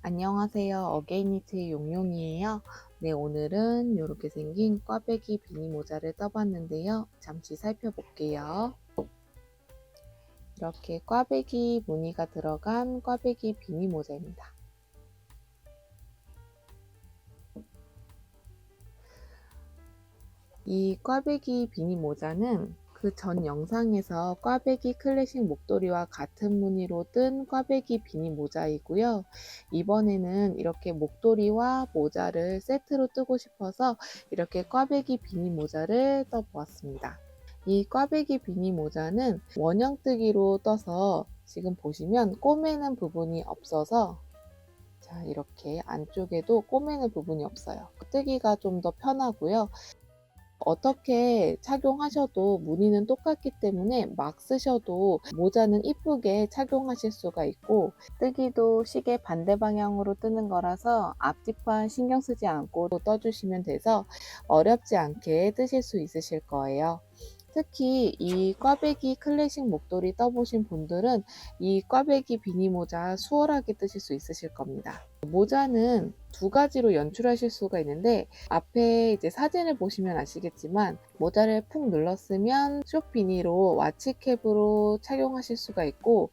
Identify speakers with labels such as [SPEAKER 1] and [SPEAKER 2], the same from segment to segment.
[SPEAKER 1] 안녕하세요. 어게인니트의 용용이에요. 네, 오늘은 이렇게 생긴 꽈배기 비니 모자를 떠봤는데요. 잠시 살펴볼게요. 이렇게 꽈배기 무늬가 들어간 꽈배기 비니 모자입니다. 이 꽈배기 비니 모자는 그 전 영상에서 꽈배기 클래식 목도리와 같은 무늬로 뜬 꽈배기 비니 모자이고요. 이번에는 이렇게 목도리와 모자를 세트로 뜨고 싶어서 이렇게 꽈배기 비니 모자를 떠보았습니다. 이 꽈배기 비니 모자는 원형뜨기로 떠서 지금 보시면 꼬매는 부분이 없어서 자, 이렇게 안쪽에도 꼬매는 부분이 없어요. 뜨기가 좀 더 편하고요. 어떻게 착용하셔도 무늬는 똑같기 때문에 막 쓰셔도 모자는 이쁘게 착용하실 수가 있고, 뜨기도 시계 반대 방향으로 뜨는 거라서 앞뒤판 신경 쓰지 않고 떠주시면 돼서 어렵지 않게 뜨실 수 있으실 거예요. 특히 이 꽈배기 클래식 목도리 떠보신 분들은 이 꽈배기 비니 모자 수월하게 뜨실 수 있으실 겁니다. 모자는 두 가지로 연출하실 수가 있는데, 앞에 이제 사진을 보시면 아시겠지만 모자를 푹 눌렀으면 숏비니로 와치캡으로 착용하실 수가 있고,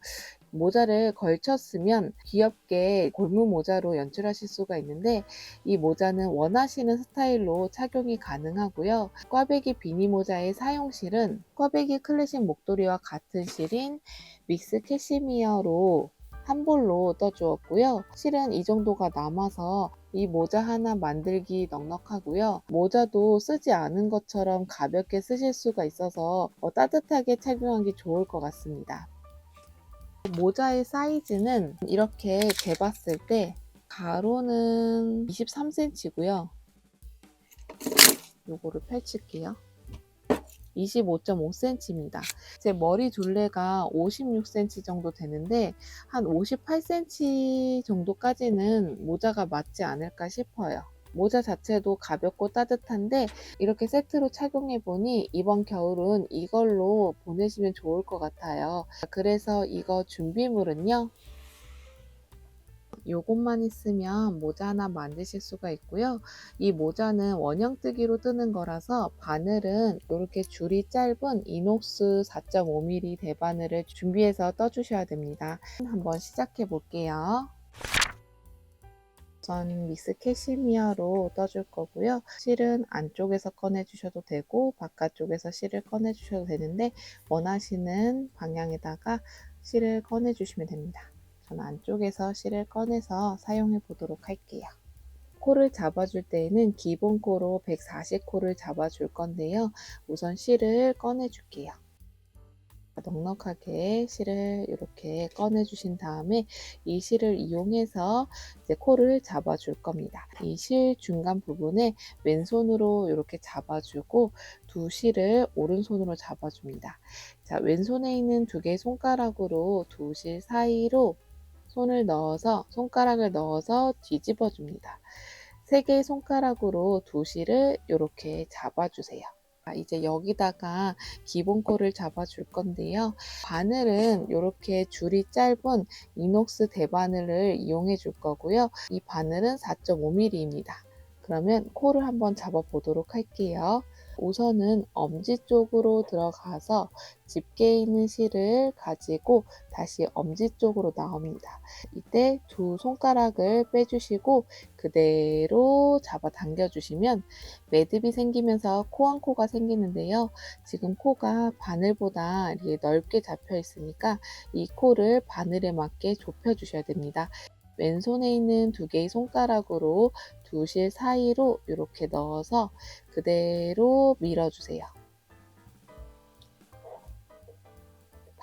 [SPEAKER 1] 모자를 걸쳤으면 귀엽게 골무 모자로 연출하실 수가 있는데, 이 모자는 원하시는 스타일로 착용이 가능하고요. 꽈배기 비니 모자의 사용실은 꽈배기 클래식 목도리와 같은 실인 믹스 캐시미어로 한 볼로 떠주었고요. 실은 이 정도가 남아서 이 모자 하나 만들기 넉넉하고요. 모자도 쓰지 않은 것처럼 가볍게 쓰실 수가 있어서 따뜻하게 착용하기 좋을 것 같습니다. 모자의 사이즈는 이렇게 재봤을 때 가로는 23cm고요. 요거를 펼칠게요. 25.5cm입니다. 제 머리 둘레가 56cm 정도 되는데 한 58cm 정도까지는 모자가 맞지 않을까 싶어요. 모자 자체도 가볍고 따뜻한데 이렇게 세트로 착용해 보니 이번 겨울은 이걸로 보내시면 좋을 것 같아요. 그래서 이거 준비물은요, 요것만 있으면 모자 하나 만드실 수가 있고요. 이 모자는 원형뜨기로 뜨는 거라서 바늘은 이렇게 줄이 짧은 이녹스 4.5mm 대바늘을 준비해서 떠주셔야 됩니다. 한번 시작해 볼게요. 우선 믹스 캐시미어로 떠줄 거고요. 실은 안쪽에서 꺼내 주셔도 되고 바깥쪽에서 실을 꺼내 주셔도 되는데, 원하시는 방향에다가 실을 꺼내 주시면 됩니다. 저는 안쪽에서 실을 꺼내서 사용해 보도록 할게요. 코를 잡아줄 때에는 기본 코로 140코를 잡아줄 건데요. 우선 실을 꺼내 줄게요. 넉넉하게 실을 이렇게 꺼내 주신 다음에 이 실을 이용해서 이제 코를 잡아 줄 겁니다. 이 실 중간 부분에 왼손으로 이렇게 잡아주고 두 실을 오른손으로 잡아줍니다. 자, 왼손에 있는 두 개의 손가락으로 두 실 사이로 손가락을 넣어서 뒤집어 줍니다. 세 개의 손가락으로 두 실을 이렇게 잡아주세요. 이제 여기다가 기본 코를 잡아줄 건데요. 바늘은 이렇게 줄이 짧은 이녹스 대바늘을 이용해 줄 거고요. 이 바늘은 4.5mm입니다. 그러면 코를 한번 잡아 보도록 할게요. 우선은 엄지 쪽으로 들어가서 집게 있는 실을 가지고 다시 엄지 쪽으로 나옵니다. 이때 두 손가락을 빼주시고 그대로 잡아 당겨 주시면 매듭이 생기면서 코 한 코가 생기는데요. 지금 코가 바늘보다 이렇게 넓게 잡혀 있으니까 이 코를 바늘에 맞게 좁혀 주셔야 됩니다. 왼손에 있는 두 개의 손가락으로 두 실 사이로 이렇게 넣어서 그대로 밀어주세요.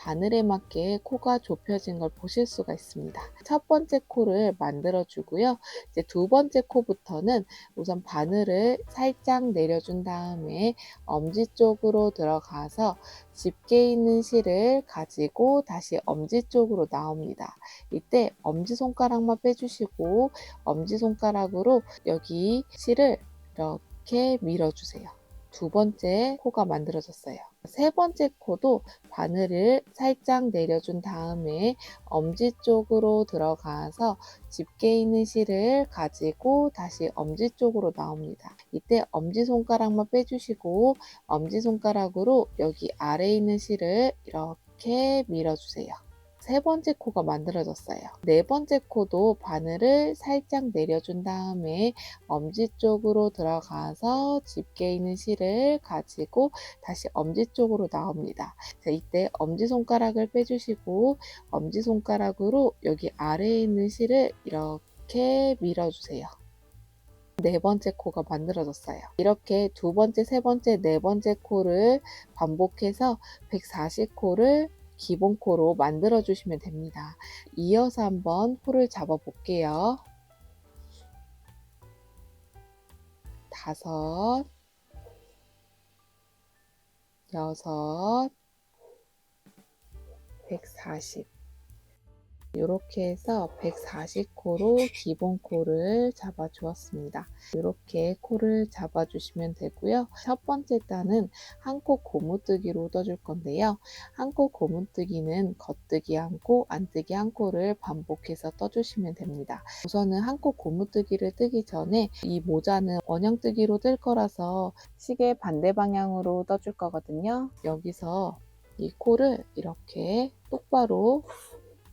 [SPEAKER 1] 바늘에 맞게 코가 좁혀진 걸 보실 수가 있습니다. 첫 번째 코를 만들어 주고요. 이제 두 번째 코부터는 우선 바늘을 살짝 내려준 다음에 엄지 쪽으로 들어가서 집게 있는 실을 가지고 다시 엄지 쪽으로 나옵니다. 이때 엄지손가락만 빼주시고 엄지손가락으로 여기 실을 이렇게 밀어주세요. 두 번째 코가 만들어졌어요. 세 번째 코도 바늘을 살짝 내려준 다음에 엄지 쪽으로 들어가서 집게 있는 실을 가지고 다시 엄지 쪽으로 나옵니다. 이때 엄지손가락만 빼주시고 엄지손가락으로 여기 아래에 있는 실을 이렇게 밀어주세요. 세 번째 코가 만들어졌어요. 네 번째 코도 바늘을 살짝 내려준 다음에 엄지 쪽으로 들어가서 집게 있는 실을 가지고 다시 엄지 쪽으로 나옵니다. 자, 이때 엄지손가락을 빼주시고 엄지손가락으로 여기 아래에 있는 실을 이렇게 밀어주세요. 네 번째 코가 만들어졌어요. 이렇게 두 번째, 세 번째, 네 번째 코를 반복해서 140코를 기본 코로 만들어 주시면 됩니다. 이어서 한번 코를 잡아 볼게요. 5, 6, 140 이렇게 해서 140코로 기본 코를 잡아 주었습니다. 이렇게 코를 잡아 주시면 되고요. 첫 번째 단은 한 코 고무뜨기로 떠줄 건데요. 한 코 고무뜨기는 겉뜨기 한 코, 안뜨기 한 코를 반복해서 떠주시면 됩니다. 우선은 한 코 고무뜨기를 뜨기 전에 이 모자는 원형뜨기로 뜰 거라서 시계 반대 방향으로 떠줄 거거든요. 여기서 이 코를 이렇게 똑바로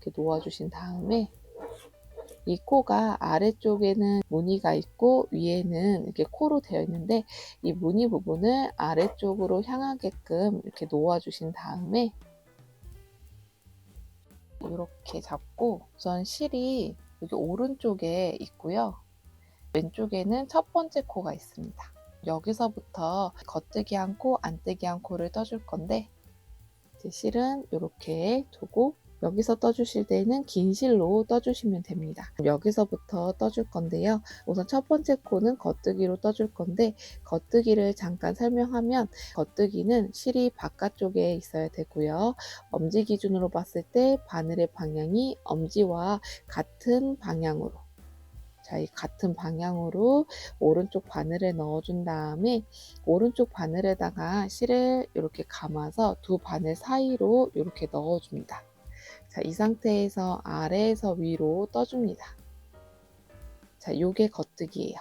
[SPEAKER 1] 이렇게 놓아주신 다음에 이 코가 아래쪽에는 무늬가 있고 위에는 이렇게 코로 되어 있는데 이 무늬 부분을 아래쪽으로 향하게끔 이렇게 놓아주신 다음에 이렇게 잡고 우선 실이 여기 오른쪽에 있고요. 왼쪽에는 첫 번째 코가 있습니다. 여기서부터 겉뜨기 한 코, 안뜨기 한 코를 떠줄 건데 이제 실은 이렇게 두고 여기서 떠주실 때는 긴 실로 떠주시면 됩니다. 여기서부터 떠줄 건데요. 우선 첫 번째 코는 겉뜨기로 떠줄 건데 겉뜨기를 잠깐 설명하면 겉뜨기는 실이 바깥쪽에 있어야 되고요. 엄지 기준으로 봤을 때 바늘의 방향이 엄지와 같은 방향으로 자, 이 같은 방향으로 오른쪽 바늘에 넣어준 다음에 오른쪽 바늘에다가 실을 이렇게 감아서 두 바늘 사이로 이렇게 넣어줍니다. 자, 이 상태에서 아래에서 위로 떠줍니다. 자, 요게 겉뜨기예요.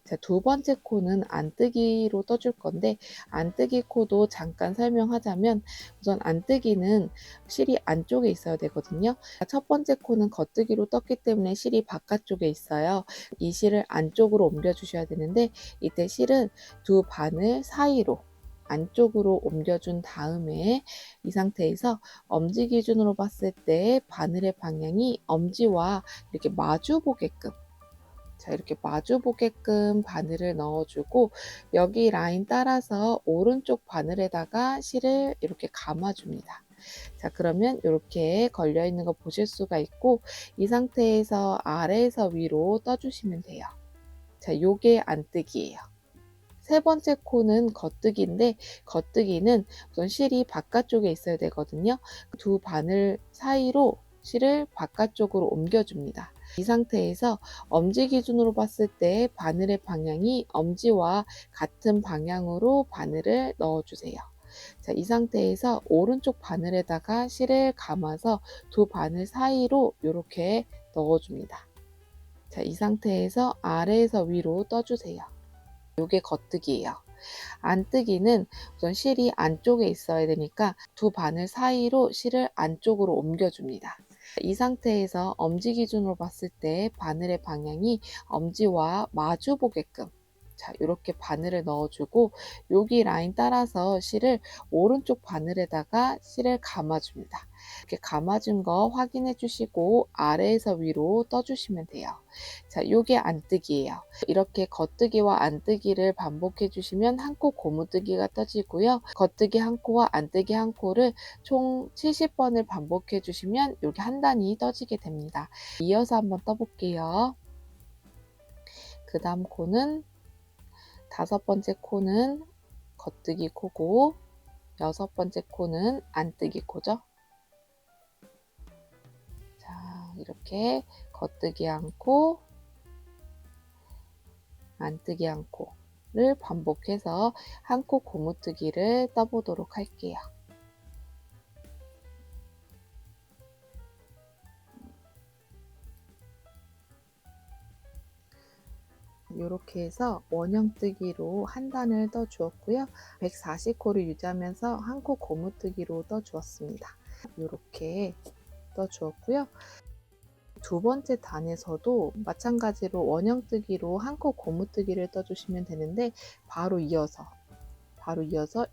[SPEAKER 1] 자, 두 번째 코는 안뜨기로 떠줄 건데 안뜨기 코도 잠깐 설명하자면 우선 안뜨기는 실이 안쪽에 있어야 되거든요. 첫 번째 코는 겉뜨기로 떴기 때문에 실이 바깥쪽에 있어요. 이 실을 안쪽으로 옮겨 주셔야 되는데 이때 실은 두 바늘 사이로 안쪽으로 옮겨준 다음에 이 상태에서 엄지 기준으로 봤을 때 바늘의 방향이 엄지와 이렇게 마주 보게끔 자, 이렇게 마주 보게끔 바늘을 넣어주고 여기 라인 따라서 오른쪽 바늘에다가 실을 이렇게 감아줍니다. 자, 그러면 이렇게 걸려 있는 거 보실 수가 있고 이 상태에서 아래에서 위로 떠주시면 돼요. 자, 요게 안뜨기예요. 세 번째 코는 겉뜨기인데 겉뜨기는 우선 실이 바깥쪽에 있어야 되거든요. 두 바늘 사이로 실을 바깥쪽으로 옮겨줍니다. 이 상태에서 엄지 기준으로 봤을 때 바늘의 방향이 엄지와 같은 방향으로 바늘을 넣어주세요. 자, 이 상태에서 오른쪽 바늘에다가 실을 감아서 두 바늘 사이로 이렇게 넣어줍니다. 자, 이 상태에서 아래에서 위로 떠주세요. 이게 겉뜨기예요. 안뜨기는 우선 실이 안쪽에 있어야 되니까 두 바늘 사이로 실을 안쪽으로 옮겨줍니다. 이 상태에서 엄지 기준으로 봤을 때 바늘의 방향이 엄지와 마주 보게끔 자, 이렇게 바늘을 넣어주고 여기 라인 따라서 실을 오른쪽 바늘에다가 실을 감아줍니다. 이렇게 감아준 거 확인해 주시고 아래에서 위로 떠주시면 돼요. 자, 요게 안뜨기예요. 이렇게 겉뜨기와 안뜨기를 반복해 주시면 한 코 고무뜨기가 떠지고요. 겉뜨기 한 코와 안뜨기 한 코를 총 70번을 반복해 주시면 여기 한 단이 떠지게 됩니다. 이어서 한번 떠볼게요. 그 다음 코는 다섯 번째 코는 겉뜨기 코고 여섯 번째 코는 안뜨기 코죠. 자, 이렇게 겉뜨기 한 코, 안뜨기 한 코를 반복해서 한 코 고무뜨기를 떠보도록 할게요. 이렇게 해서 원형뜨기로 한 단을 떠 주었고요. 140코를 유지하면서 한 코 고무뜨기로 떠 주었습니다. 이렇게 떠 주었고요. 두 번째 단에서도 마찬가지로 원형뜨기로 한 코 고무뜨기를 떠 주시면 되는데 바로 이어서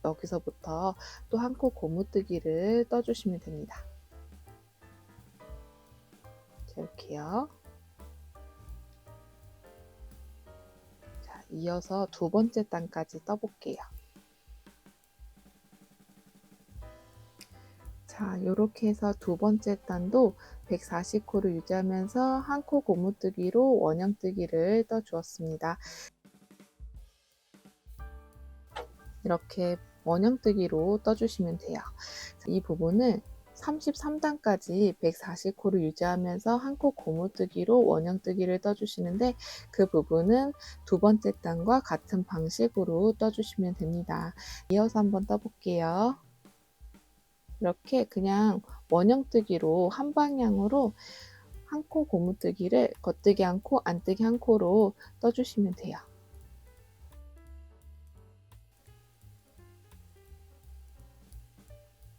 [SPEAKER 1] 여기서부터 또 한 코 고무뜨기를 떠 주시면 됩니다. 자, 이렇게요. 자, 이어서 두 번째 단까지 떠볼게요. 자, 이렇게 해서 두 번째 단도 140코를 유지하면서 한 코 고무뜨기로 원형뜨기를 떠 주었습니다. 이렇게 원형뜨기로 떠주시면 돼요. 이 부분은 33단까지 140코를 유지하면서 한 코 고무뜨기로 원형뜨기를 떠주시는데 그 부분은 두 번째 단과 같은 방식으로 떠주시면 됩니다. 이어서 한번 떠볼게요. 이렇게 그냥 원형뜨기로 한 방향으로 한 코 고무뜨기를 겉뜨기 한 코, 안뜨기 한 코로 떠주시면 돼요.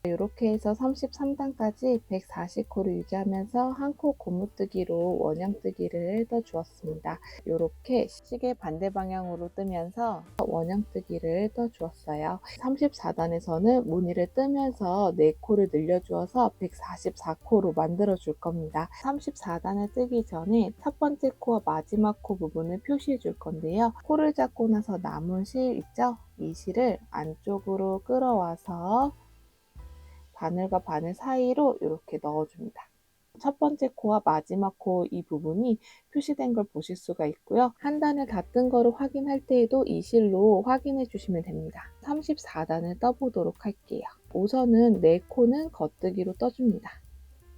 [SPEAKER 1] 이렇게 해서 33단까지 140코를 유지하면서 한 코 고무뜨기로 원형뜨기를 떠 주었습니다. 이렇게 시계 반대 방향으로 뜨면서 원형뜨기를 떠 주었어요. 34단에서는 무늬를 뜨면서 4코를 늘려주어서 144코로 만들어 줄 겁니다. 34단을 뜨기 전에 첫 번째 코와 마지막 코 부분을 표시해 줄 건데요. 코를 잡고 나서 남은 실 있죠? 이 실을 안쪽으로 끌어와서 바늘과 바늘 사이로 이렇게 넣어줍니다. 첫 번째 코와 마지막 코 이 부분이 표시된 걸 보실 수가 있고요. 한 단을 다 뜬 거를 확인할 때에도 이 실로 확인해 주시면 됩니다. 34단을 떠보도록 할게요. 우선은 4코는 겉뜨기로 떠줍니다.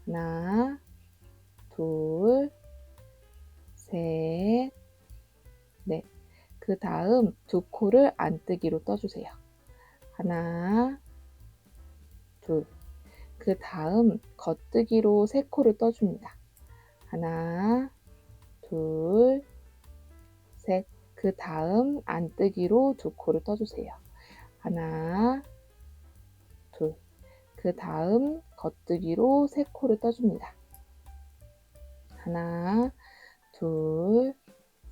[SPEAKER 1] 하나, 둘, 셋, 넷. 그 다음 2코를 안뜨기로 떠주세요. 하나, 둘. 그 다음 겉뜨기로 3코를 떠줍니다. 하나, 둘, 셋. 그 다음 안뜨기로 2코를 떠주세요. 하나, 둘. 그 다음 겉뜨기로 3코를 떠줍니다. 하나, 둘,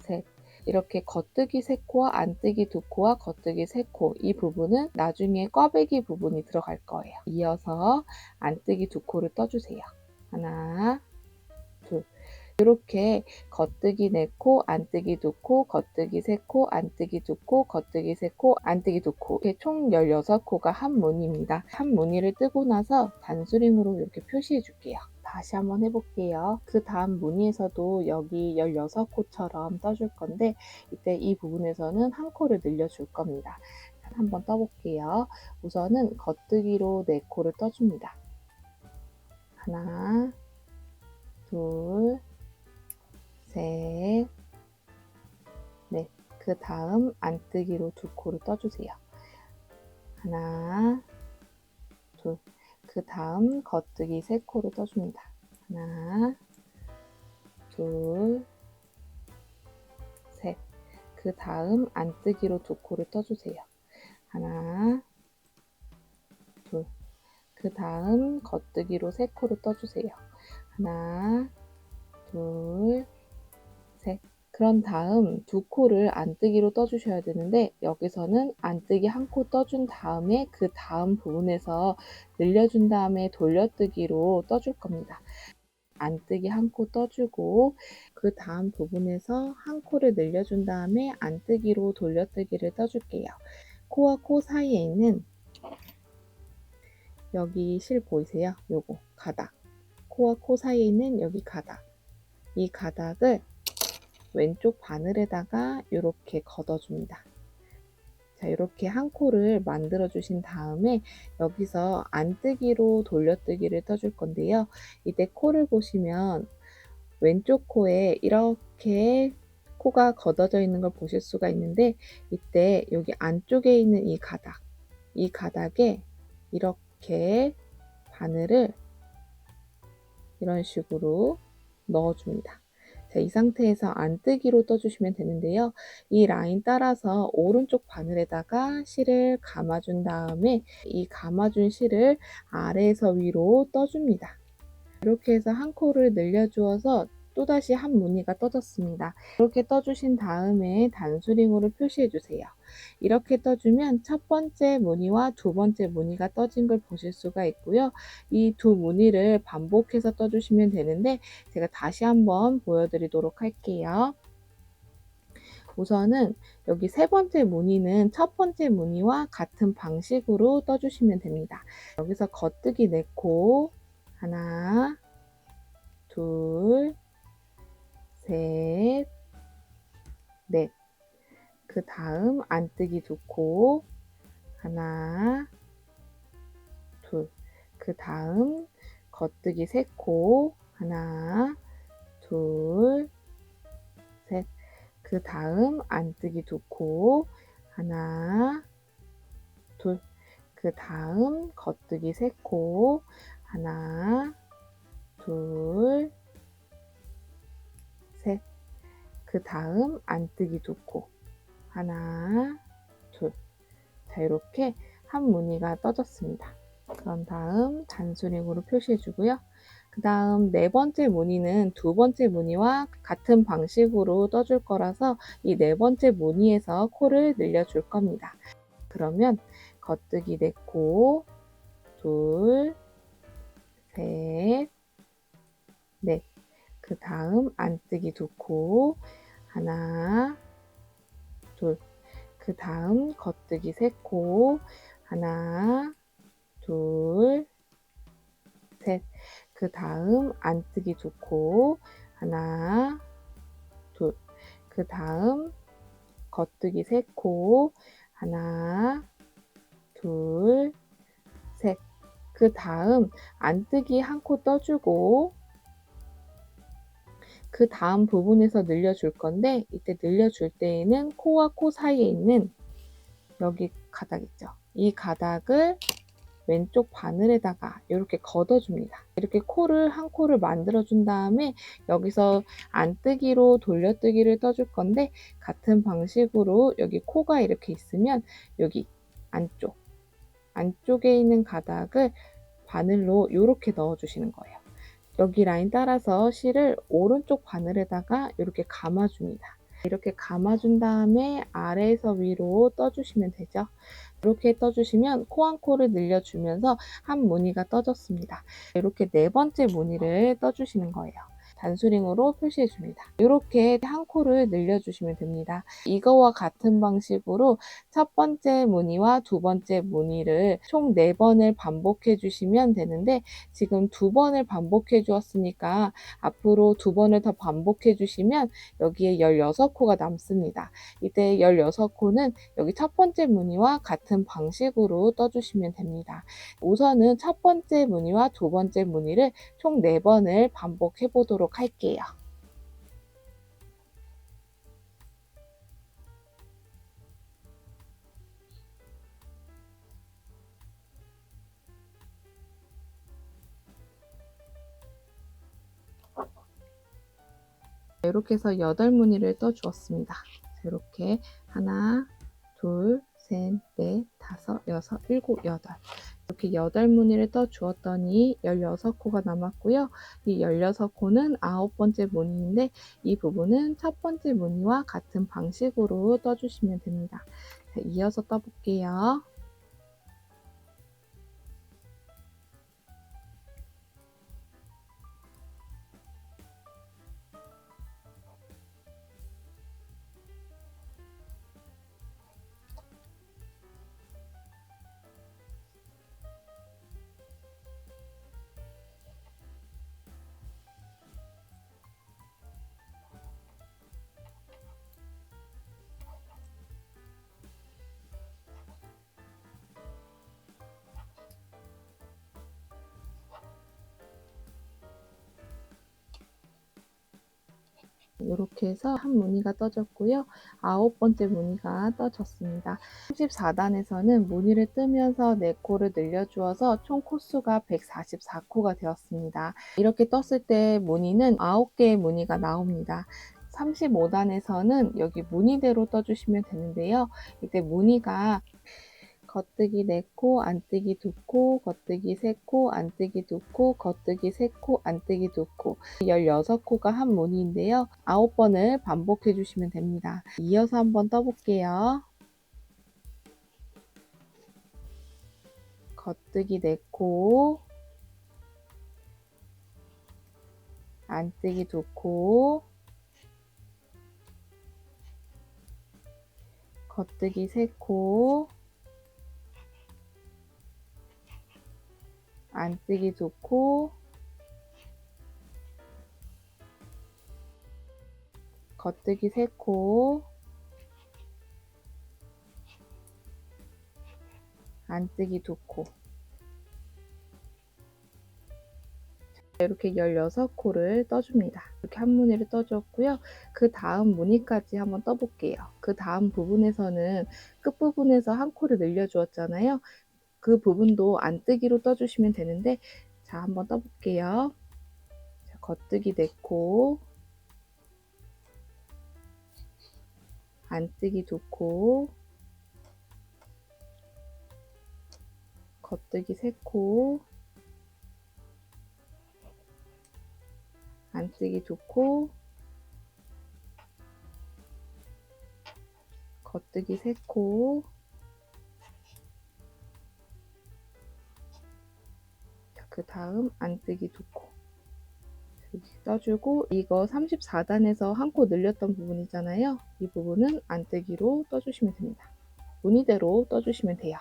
[SPEAKER 1] 셋. 이렇게 겉뜨기 3코와 안뜨기 2코와 겉뜨기 3코 이 부분은 나중에 꽈배기 부분이 들어갈 거예요. 이어서 안뜨기 2코를 떠주세요. 하나, 둘. 이렇게 겉뜨기 4코, 안뜨기 2코, 겉뜨기 3코, 안뜨기 2코, 겉뜨기 3코, 안뜨기 2코 이렇게 총 16코가 한 무늬입니다. 한 무늬를 뜨고 나서 단수링으로 이렇게 표시해 줄게요. 다시 한번 해볼게요. 그 다음 무늬에서도 여기 16코처럼 떠줄 건데 이때 이 부분에서는 한 코를 늘려줄 겁니다. 한번 떠볼게요. 우선은 겉뜨기로 4코를 떠줍니다. 하나, 둘, 셋, 넷. 그 다음 안뜨기로 2코를 떠주세요. 하나, 둘. 그 다음 겉뜨기 3코를 떠줍니다. 하나, 둘, 셋. 그 다음 안뜨기로 2코를 떠주세요. 하나, 둘. 그 다음 겉뜨기로 3코를 떠주세요. 하나, 둘, 셋. 그런 다음 2코를 안뜨기로 떠주셔야 되는데 여기서는 안뜨기 1코 떠준 다음에 그 다음 부분에서 늘려준 다음에 돌려뜨기로 떠줄 겁니다. 안뜨기 1코 떠주고 그 다음 부분에서 1코를 늘려준 다음에 안뜨기로 돌려뜨기를 떠줄게요. 코와 코 사이에 있는 여기 실 보이세요? 요거 가닥. 코와 코 사이에 있는 여기 가닥. 이 가닥을 왼쪽 바늘에다가 이렇게 걷어줍니다. 자, 이렇게 한 코를 만들어 주신 다음에 여기서 안뜨기로 돌려뜨기를 떠줄 건데요. 이때 코를 보시면 왼쪽 코에 이렇게 코가 걷어져 있는 걸 보실 수가 있는데, 이때 여기 안쪽에 있는 이 가닥에 이렇게 바늘을 이런 식으로 넣어줍니다. 자, 이 상태에서 안뜨기로 떠주시면 되는데요. 이 라인 따라서 오른쪽 바늘에다가 실을 감아준 다음에 이 감아준 실을 아래에서 위로 떠줍니다. 이렇게 해서 한 코를 늘려주어서 또다시 한 무늬가 떠졌습니다. 이렇게 떠주신 다음에 단수링으로 표시해 주세요. 이렇게 떠주면 첫 번째 무늬와 두 번째 무늬가 떠진 걸 보실 수가 있고요. 이 두 무늬를 반복해서 떠주시면 되는데, 제가 다시 한번 보여드리도록 할게요. 우선은 여기 세 번째 무늬는 첫 번째 무늬와 같은 방식으로 떠주시면 됩니다. 여기서 겉뜨기 4코, 하나, 둘, 셋, 넷. 그 다음 안뜨기 2코, 하나, 둘. 그 다음 겉뜨기 3코, 하나, 둘, 셋. 그 다음 안뜨기 2코, 하나, 둘. 그 다음 겉뜨기 3코, 하나, 둘, 셋. 그 다음 안뜨기 2코, 하나, 둘. 자, 이렇게 한 무늬가 떠졌습니다. 그런 다음 단수링으로 표시해 주고요. 그 다음 네 번째 무늬는 두 번째 무늬와 같은 방식으로 떠줄 거라서 이 네 번째 무늬에서 코를 늘려줄 겁니다. 그러면 겉뜨기 4코, 둘, 셋, 넷. 그 다음 안뜨기 2코, 하나, 둘. 그 다음 겉뜨기 3코, 하나, 둘, 셋. 그 다음 안뜨기 2코, 하나, 둘. 그 다음 겉뜨기 3코, 하나, 둘, 셋. 그 다음 안뜨기 1코 떠주고 그 다음 부분에서 늘려줄 건데, 이때 늘려줄 때에는 코와 코 사이에 있는 여기 가닥 있죠? 이 가닥을 왼쪽 바늘에다가 이렇게 걷어줍니다. 이렇게 한 코를 만들어준 다음에 여기서 안뜨기로 돌려뜨기를 떠줄 건데, 같은 방식으로 여기 코가 이렇게 있으면 여기 안쪽에 있는 가닥을 바늘로 이렇게 넣어주시는 거예요. 여기 라인 따라서 실을 오른쪽 바늘에다가 이렇게 감아줍니다. 이렇게 감아준 다음에 아래에서 위로 떠주시면 되죠. 이렇게 떠주시면 코 한 코를 늘려주면서 한 무늬가 떠졌습니다. 이렇게 네 번째 무늬를 떠주시는 거예요. 단수링으로 표시해 줍니다. 이렇게 한 코를 늘려주시면 됩니다. 이거와 같은 방식으로 첫 번째 무늬와 두 번째 무늬를 총 4번을 반복해 주시면 되는데, 지금 2번을 반복해 주었으니까 앞으로 2번을 더 반복해 주시면 여기에 16코가 남습니다. 이때 16코는 여기 첫 번째 무늬와 같은 방식으로 떠주시면 됩니다. 우선은 첫 번째 무늬와 두 번째 무늬를 총 4번을 반복해 보도록 할게요. 이렇게 해서 8무늬를 떠 주었습니다. 이렇게 하나, 둘, 셋, 넷, 다섯, 여섯, 일곱, 여덟. 이렇게 8무늬를 떠 주었더니 16코가 남았고요. 이 16코는 9번째 무늬인데, 이 부분은 첫 번째 무늬와 같은 방식으로 떠주시면 됩니다. 자, 이어서 떠볼게요. 이렇게 해서 한 무늬가 떠졌고요. 9번째 무늬가 떠졌습니다. 34단에서는 무늬를 뜨면서 4코를 늘려주어서 총 코수가 144코가 되었습니다. 이렇게 떴을 때 무늬는 9개의 무늬가 나옵니다. 35단에서는 여기 무늬대로 떠주시면 되는데요. 이때 무늬가 겉뜨기 4코, 안뜨기 2코, 겉뜨기 3코, 안뜨기 2코, 겉뜨기 3코, 안뜨기 2코 16코가 한 무늬인데요. 9번을 반복해 주시면 됩니다. 이어서 한번 떠볼게요. 겉뜨기 4코, 안뜨기 2코, 겉뜨기 3코, 안뜨기 2코, 겉뜨기 3코, 안뜨기 2코 이렇게 16코를 떠줍니다. 이렇게 한 무늬를 떠줬고요. 그 다음 무늬까지 한번 떠볼게요. 그 다음 부분에서는 끝부분에서 한 코를 늘려주었잖아요. 그 부분도 안뜨기로 떠주시면 되는데 자 한번 떠볼게요. 자, 겉뜨기 4코, 안뜨기 2코, 겉뜨기 3코, 안뜨기 2코, 겉뜨기 3코, 그 다음 안뜨기 2코 이렇게 떠주고 이거 34단에서 한 코 늘렸던 부분이잖아요. 이 부분은 안뜨기로 떠주시면 됩니다. 무늬대로 떠주시면 돼요.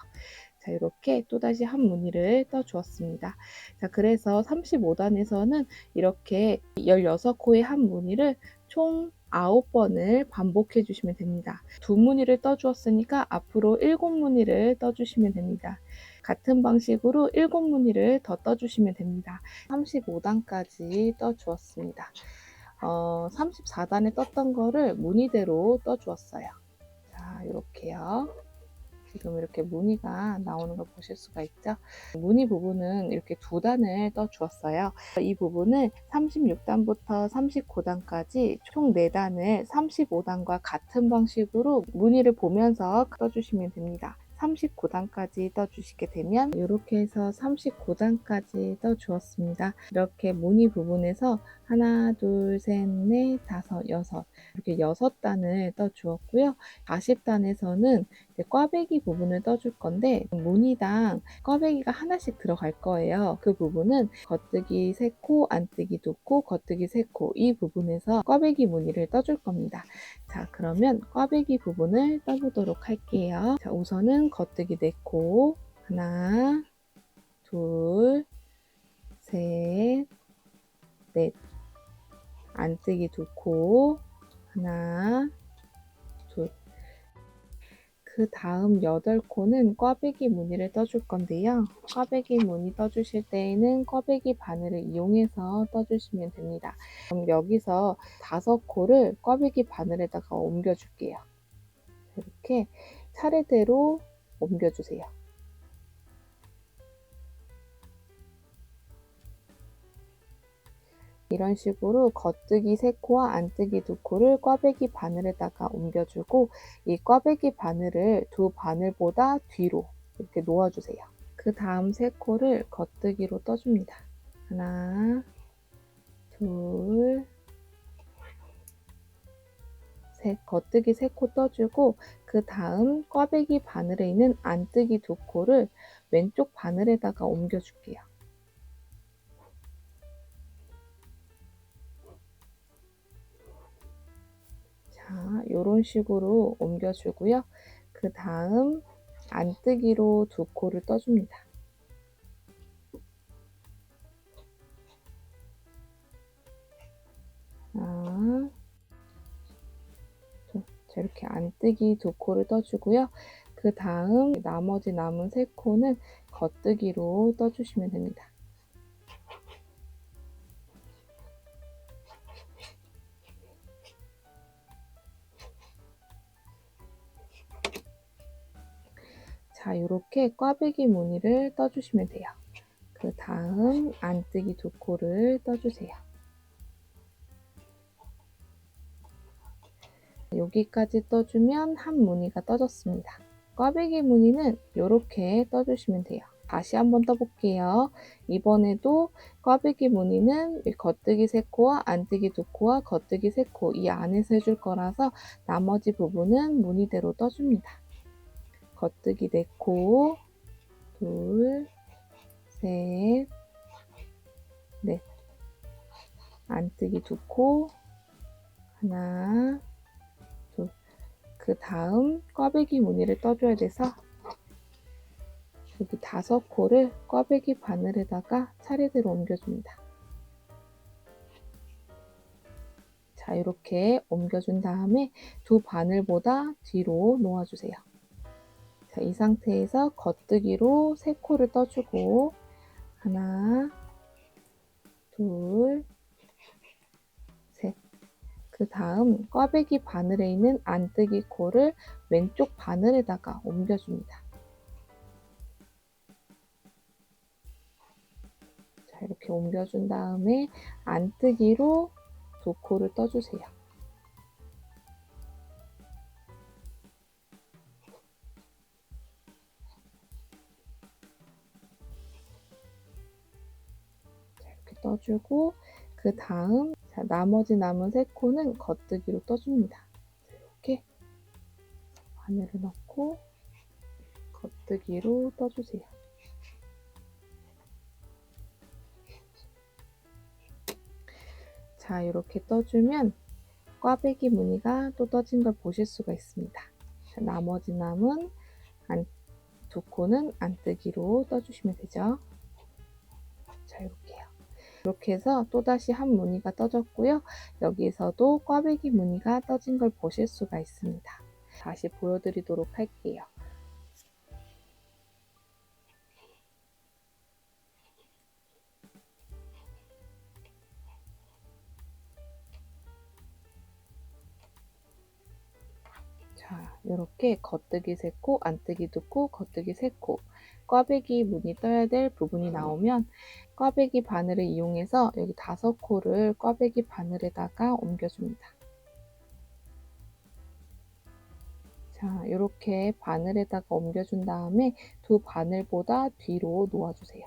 [SPEAKER 1] 자, 이렇게 또다시 한 무늬를 떠 주었습니다. 자, 그래서 35단에서는 이렇게 16코의 한 무늬를 총 9번을 반복해 주시면 됩니다. 두 무늬를 떠 주었으니까 앞으로 7무늬를 떠 주시면 됩니다. 같은 방식으로 7무늬를 더 떠 주시면 됩니다. 35단까지 떠 주었습니다. 34단에 떴던 거를 무늬대로 떠 주었어요. 자, 이렇게요. 지금 이렇게 무늬가 나오는 걸 보실 수가 있죠. 무늬 부분은 이렇게 2단을 떠 주었어요. 이 부분을 36단부터 39단까지 총 4단을 35단과 같은 방식으로 무늬를 보면서 떠주시면 됩니다. 39단까지 떠주시게 되면 이렇게 해서 39단까지 떠 주었습니다. 이렇게 무늬 부분에서 하나, 둘, 셋, 넷, 다섯, 여섯 이렇게 6단을 떠 주었고요. 40단에서는 꽈배기 부분을 떠줄 건데 무늬당 꽈배기가 하나씩 들어갈 거예요. 그 부분은 겉뜨기 3코, 안뜨기 2코, 겉뜨기 3코 이 부분에서 꽈배기 무늬를 떠줄 겁니다. 자, 그러면 꽈배기 부분을 떠보도록 할게요. 자, 우선은 겉뜨기 4코 하나, 둘, 셋, 넷 안뜨기 2코 하나, 둘 그 다음 8코는 꽈배기 무늬를 떠줄 건데요. 꽈배기 무늬 떠주실 때에는 꽈배기 바늘을 이용해서 떠주시면 됩니다. 그럼 여기서 5코를 꽈배기 바늘에다가 옮겨줄게요. 이렇게 차례대로 옮겨주세요. 이런 식으로 겉뜨기 3코와 안뜨기 2코를 꽈배기 바늘에다가 옮겨주고 이 꽈배기 바늘을 두 바늘보다 뒤로 이렇게 놓아주세요. 그 다음 3코를 겉뜨기로 떠줍니다. 하나, 둘, 셋. 겉뜨기 3코 떠주고 그 다음 꽈배기 바늘에 있는 안뜨기 2코를 왼쪽 바늘에다가 옮겨줄게요. 자, 이런 식으로 옮겨주고요. 그 다음 안뜨기로 2코를 떠줍니다. 하나, 자, 이렇게 안뜨기 2코를 떠주고요. 그 다음 나머지 남은 3코는 겉뜨기로 떠주시면 됩니다. 자, 이렇게 꽈배기 무늬를 떠주시면 돼요. 그 다음 안뜨기 두 코를 떠주세요. 여기까지 떠주면 한 무늬가 떠졌습니다. 꽈배기 무늬는 이렇게 떠주시면 돼요. 다시 한번 떠볼게요. 이번에도 꽈배기 무늬는 겉뜨기 3코와 안뜨기 2코와 겉뜨기 3코 이 안에서 해줄 거라서 나머지 부분은 무늬대로 떠줍니다. 겉뜨기 4코, 둘, 셋, 넷, 안뜨기 2코, 하나, 둘. 그 다음 꽈배기 무늬를 떠줘야 돼서 여기 5코를 꽈배기 바늘에다가 차례대로 옮겨줍니다. 자, 이렇게 옮겨준 다음에 두 바늘보다 뒤로 놓아주세요. 자, 이 상태에서 겉뜨기로 3코를 떠주고 하나, 둘, 셋. 그 다음 꽈배기 바늘에 있는 안뜨기 코를 왼쪽 바늘에다가 옮겨줍니다. 자, 이렇게 옮겨준 다음에 안뜨기로 2코를 떠주세요. 자, 이렇게 떠주고 그 다음 나머지 남은 3코는 겉뜨기로 떠줍니다. 이렇게 바늘을 넣고 겉뜨기로 떠주세요. 자, 이렇게 떠주면 꽈배기 무늬가 또 떠진 걸 보실 수가 있습니다. 자, 나머지 남은 2코는 안뜨기로 떠주시면 되죠. 자, 이렇게요. 이렇게 해서 또다시 한 무늬가 떠졌고요. 여기에서도 꽈배기 무늬가 떠진 걸 보실 수가 있습니다. 다시 보여드리도록 할게요. 자, 이렇게 겉뜨기 3코, 안뜨기 2코, 겉뜨기 3코 꽈배기 무늬 떠야 될 부분이 나오면 꽈배기 바늘을 이용해서 여기 5코를 꽈배기 바늘에다가 옮겨줍니다. 자, 이렇게 바늘에다가 옮겨준 다음에 두 바늘보다 뒤로 놓아주세요.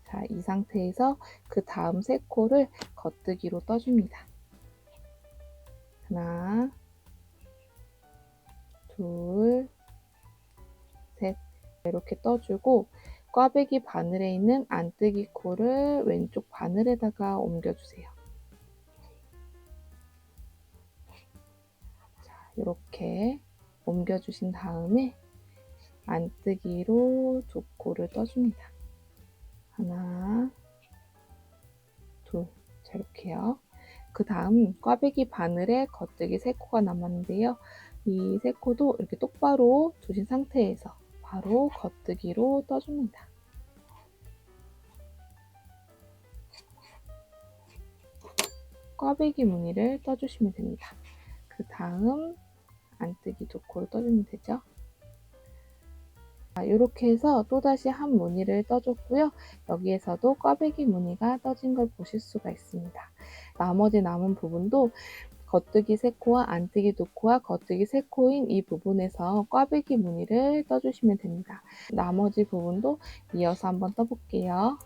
[SPEAKER 1] 자, 이 상태에서 그 다음 3코를 겉뜨기로 떠줍니다. 하나, 둘, 셋. 이렇게 떠주고 꽈배기 바늘에 있는 안뜨기 코를 왼쪽 바늘에다가 옮겨주세요. 자, 이렇게 옮겨주신 다음에 안뜨기로 2코를 떠줍니다. 하나, 둘. 자, 이렇게요. 그 다음 꽈배기 바늘에 겉뜨기 3코가 남았는데요. 이 3코도 이렇게 똑바로 두신 상태에서 바로 겉뜨기로 떠줍니다. 꽈배기 무늬를 떠주시면 됩니다. 그 다음 안뜨기 2코를 떠주면 되죠. 이렇게 해서 또다시 한 무늬를 떠줬고요. 여기에서도 꽈배기 무늬가 떠진 걸 보실 수가 있습니다. 나머지 남은 부분도 겉뜨기 3코와 안뜨기 2코와 겉뜨기 3코인 이 부분에서 꽈배기 무늬를 떠주시면 됩니다. 나머지 부분도 이어서 한번 떠볼게요.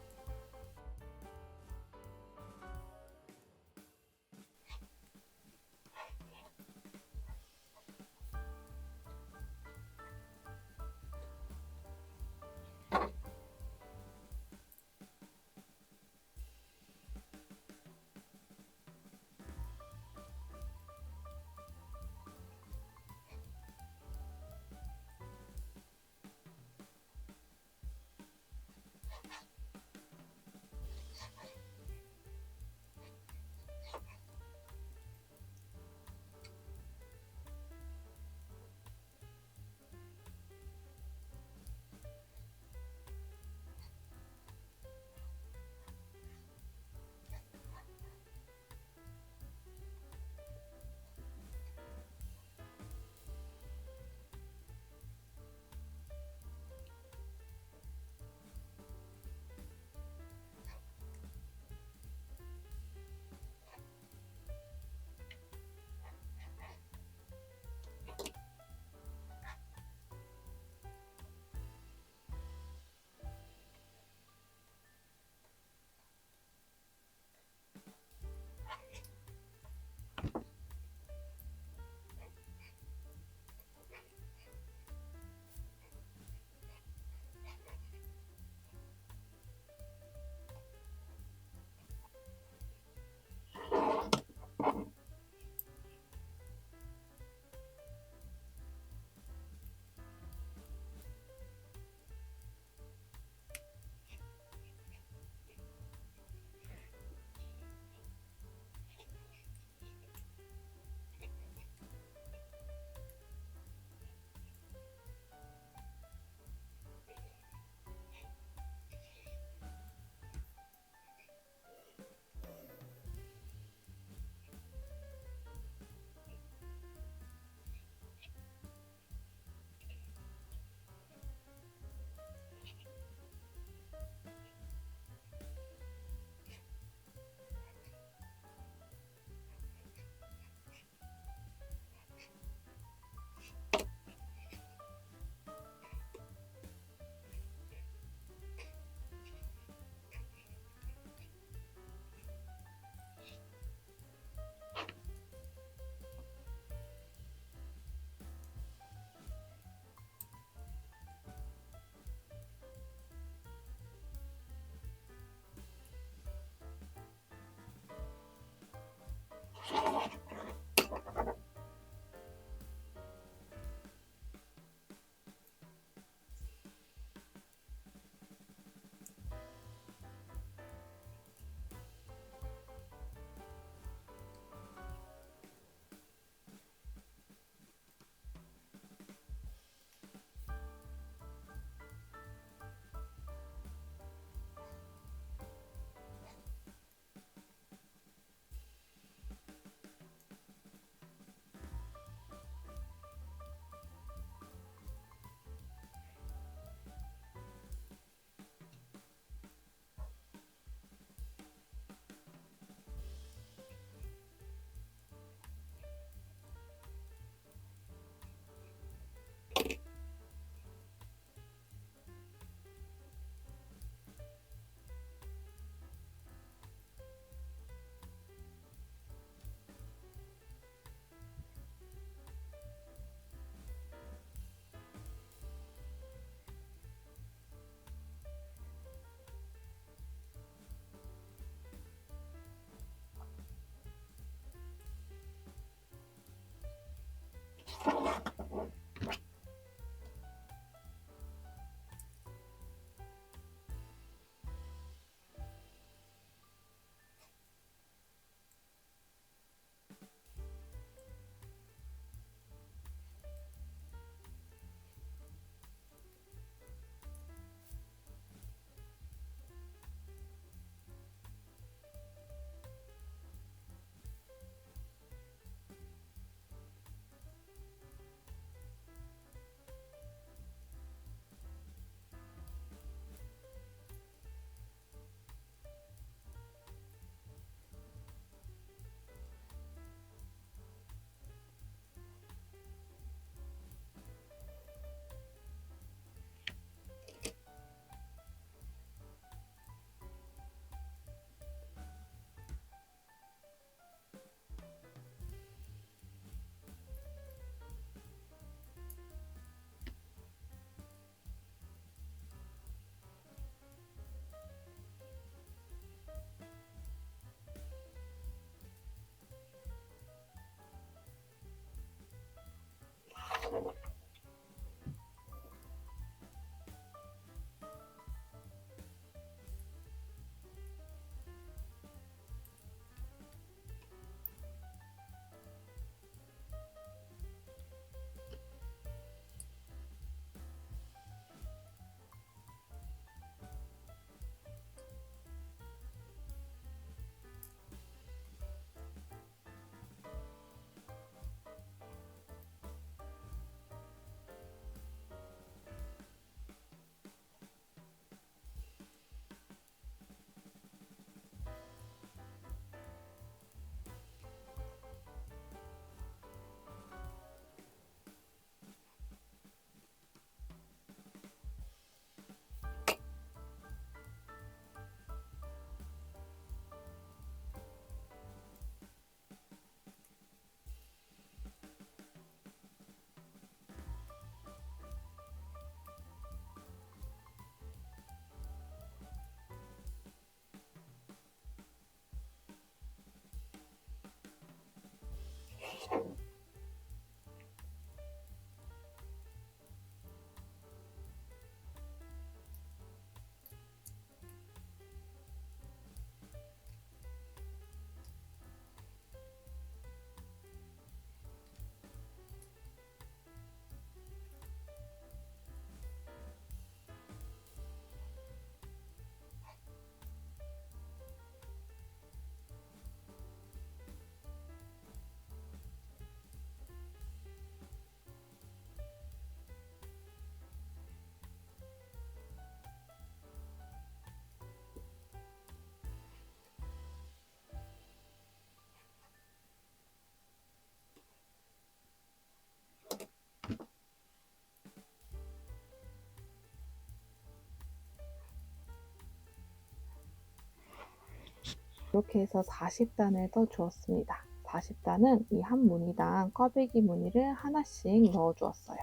[SPEAKER 1] 이렇게 해서 40단을 떠 주었습니다. 40단은 이 한 무늬당 꽈배기 무늬를 하나씩 넣어 주었어요.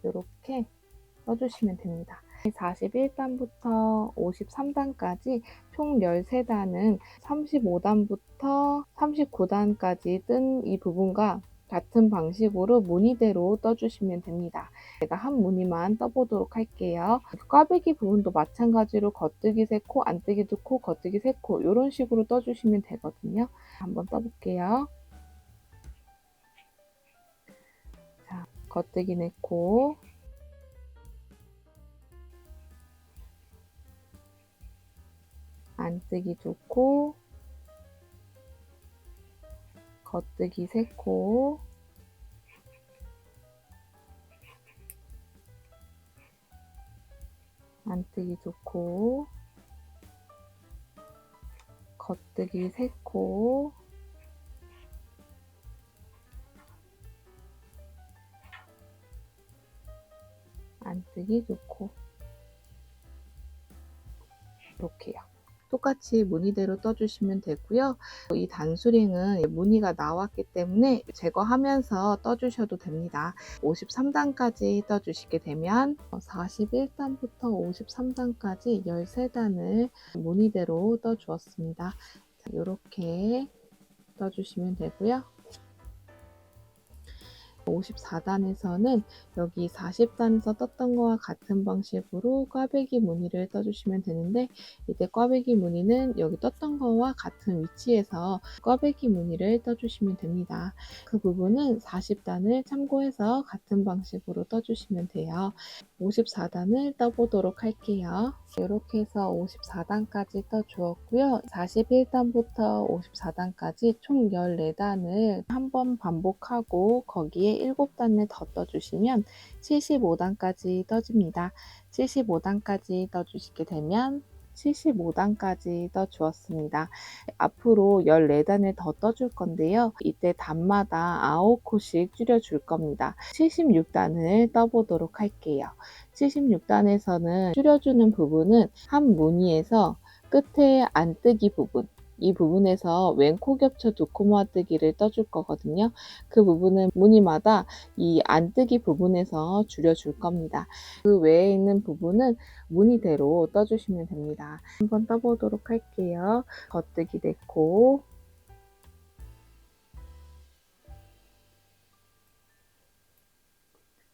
[SPEAKER 1] 이렇게 떠주시면 됩니다. 41단부터 53단까지 총 13단은 35단부터 39단까지 뜬 이 부분과 같은 방식으로 무늬대로 떠주시면 됩니다. 제가 한 무늬만 떠보도록 할게요. 꽈배기 부분도 마찬가지로 겉뜨기 3코, 안뜨기 2코, 겉뜨기 3코 이런 식으로 떠주시면 되거든요. 한번 떠볼게요. 자, 겉뜨기 4코, 안뜨기 2코, 겉뜨기 3코, 안뜨기 2코, 겉뜨기 3코, 안뜨기 2코 이렇게요. 똑같이 무늬대로 떠주시면 되고요. 이 단수링은 무늬가 나왔기 때문에 제거하면서 떠주셔도 됩니다. 53단까지 떠주시게 되면 41단부터 53단까지 13단을 무늬대로 떠주었습니다. 이렇게 떠주시면 되고요. 54단에서는 여기 40단에서 떴던 거와 같은 방식으로 꽈배기 무늬를 떠주시면 되는데, 이때 꽈배기 무늬는 여기 떴던 거와 같은 위치에서 꽈배기 무늬를 떠주시면 됩니다. 그 부분은 40단을 참고해서 같은 방식으로 떠주시면 돼요. 54단을 떠보도록 할게요. 이렇게 해서 54단까지 떠주었고요. 41단부터 54단까지 총 14단을 한번 반복하고 거기에 7단을 더 떠주시면 75단까지 떠집니다. 75단까지 떠주시게 되면 75단까지 떠주었습니다. 앞으로 14단을 더 떠줄 건데요. 이때 단마다 9코씩 줄여줄 겁니다. 76단을 떠보도록 할게요. 76단에서는 줄여주는 부분은 한 무늬에서 끝에 안뜨기 부분, 이 부분에서 왼코 겹쳐 두 코 모아뜨기를 떠줄 거거든요. 그 부분은 무늬마다 이 안뜨기 부분에서 줄여줄 겁니다. 그 외에 있는 부분은 무늬대로 떠주시면 됩니다. 한번 떠보도록 할게요. 겉뜨기 4코,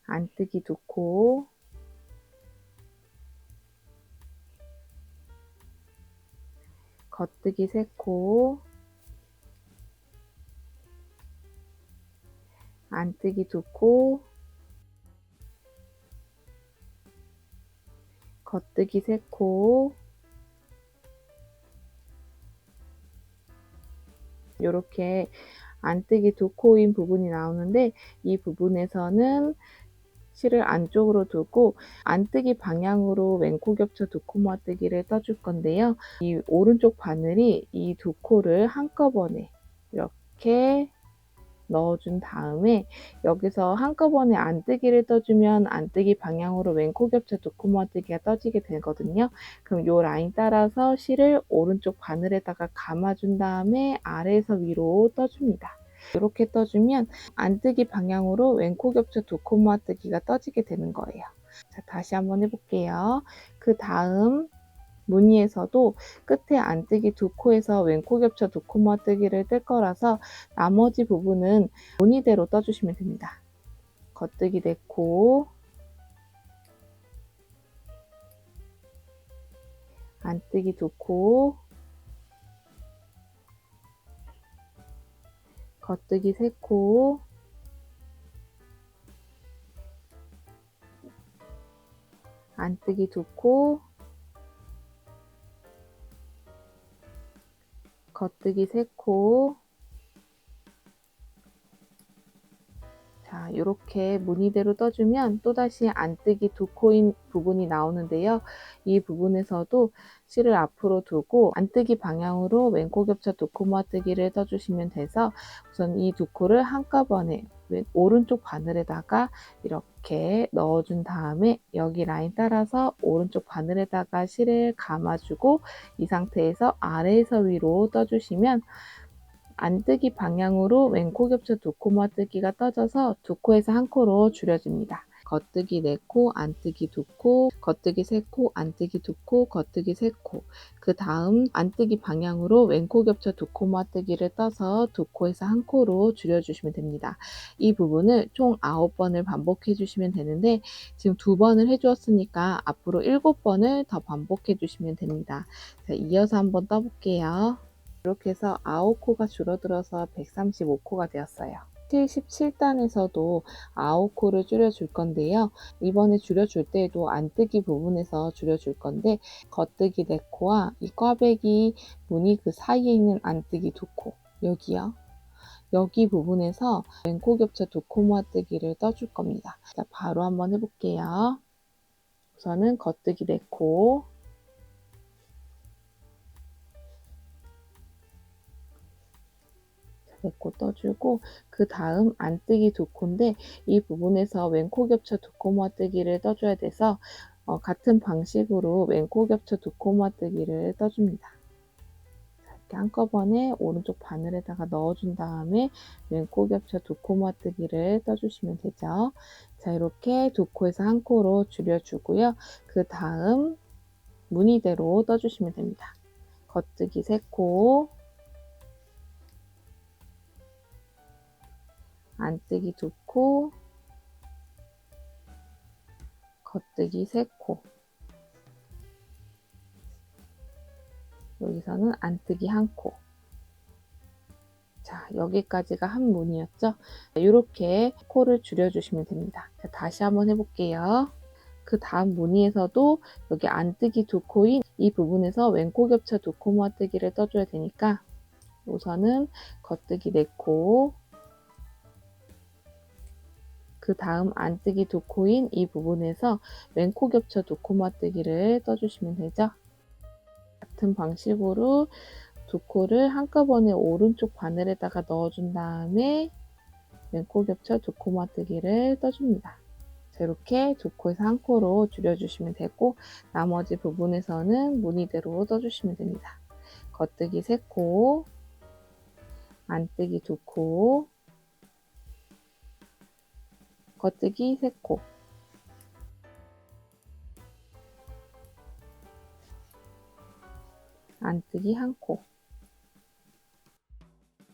[SPEAKER 1] 안뜨기 2코, 겉뜨기 3코, 안뜨기 2코, 겉뜨기 3코, 이렇게 안뜨기 2코인 부분이 나오는데, 이 부분에서는 실을 안쪽으로 두고 안뜨기 방향으로 왼코 겹쳐 두 코 모아뜨기를 떠줄 건데요. 이 오른쪽 바늘이 이 2코를 한꺼번에 이렇게 넣어준 다음에 여기서 한꺼번에 안뜨기를 떠주면 안뜨기 방향으로 왼코 겹쳐 두 코 모아뜨기가 떠지게 되거든요. 그럼 이 라인 따라서 실을 오른쪽 바늘에다가 감아준 다음에 아래에서 위로 떠줍니다. 이렇게 떠주면 안뜨기 방향으로 왼코 겹쳐 두 코 모아뜨기가 떠지게 되는 거예요. 자, 다시 한번 해볼게요. 그 다음 무늬에서도 끝에 안뜨기 2코에서 왼코 겹쳐 두 코 모아뜨기를 뜰 거라서 나머지 부분은 무늬대로 떠주시면 됩니다. 겉뜨기 4코, 안뜨기 2코, 겉뜨기 3코, 안뜨기 2코, 겉뜨기 3코. 자, 이렇게 무늬대로 떠주면 또다시 안뜨기 2코인 부분이 나오는데요. 이 부분에서도 실을 앞으로 두고 안뜨기 방향으로 왼코 겹쳐 두 코 모아뜨기를 떠주시면 돼서 우선 이 2코를 한꺼번에 오른쪽 바늘에다가 이렇게 넣어준 다음에 여기 라인 따라서 오른쪽 바늘에다가 실을 감아주고 이 상태에서 아래에서 위로 떠주시면 안뜨기 방향으로 왼코 겹쳐 두 코 모아뜨기가 떠져서 2코에서 1코로 줄여집니다. 겉뜨기 4코, 안뜨기 2코, 겉뜨기 3코, 안뜨기 2코, 겉뜨기 3코. 그 다음 안뜨기 방향으로 왼코 겹쳐 두 코 모아뜨기를 떠서 2코에서 1코로 줄여주시면 됩니다. 이 부분을 총 9번을 반복해 주시면 되는데 지금 2번을 해주었으니까 앞으로 7번을 더 반복해 주시면 됩니다. 자, 이어서 한번 떠볼게요. 이렇게 해서 9코가 줄어들어서 135코가 되었어요. 77단에서도 9코를 줄여줄 건데요. 이번에 줄여줄 때에도 안뜨기 부분에서 줄여줄 건데 겉뜨기 4코와 이 꽈배기 무늬 그 사이에 있는 안뜨기 2코, 여기요. 여기 부분에서 왼코 겹쳐 두 코 모아뜨기를 떠줄 겁니다. 자, 바로 한번 해볼게요. 우선은 겉뜨기 4코, 4코 떠주고 그 다음 안뜨기 2코인데 이 부분에서 왼코 겹쳐 두 코 모아뜨기를 떠줘야 돼서 같은 방식으로 왼코 겹쳐 두 코 모아뜨기를 떠줍니다. 이렇게 한꺼번에 오른쪽 바늘에다가 넣어준 다음에 왼코 겹쳐 두 코 모아뜨기를 떠주시면 되죠. 자, 이렇게 2코에서 1코로 줄여주고요. 그 다음 무늬대로 떠주시면 됩니다. 겉뜨기 3코, 안뜨기 2코, 겉뜨기 3코, 여기서는 안뜨기 1코. 자, 여기까지가 한 문이었죠. 이렇게 코를 줄여주시면 됩니다. 자, 다시 한번 해볼게요. 그 다음 무늬에서도 여기 안뜨기 2코인 이 부분에서 왼코 겹쳐 2코 모아뜨기를 떠줘야 되니까 우선은 겉뜨기 4코, 그 다음 안뜨기 2코인 이 부분에서 왼코 겹쳐 2코 모아뜨기를 떠주시면 되죠. 같은 방식으로 2코를 한꺼번에 오른쪽 바늘에다가 넣어준 다음에 왼코 겹쳐 2코 모아뜨기를 떠줍니다. 자, 이렇게 2코에서 1코로 줄여주시면 되고 나머지 부분에서는 무늬대로 떠주시면 됩니다. 겉뜨기 3코, 안뜨기 2코, 겉뜨기 3코, 안뜨기 1코.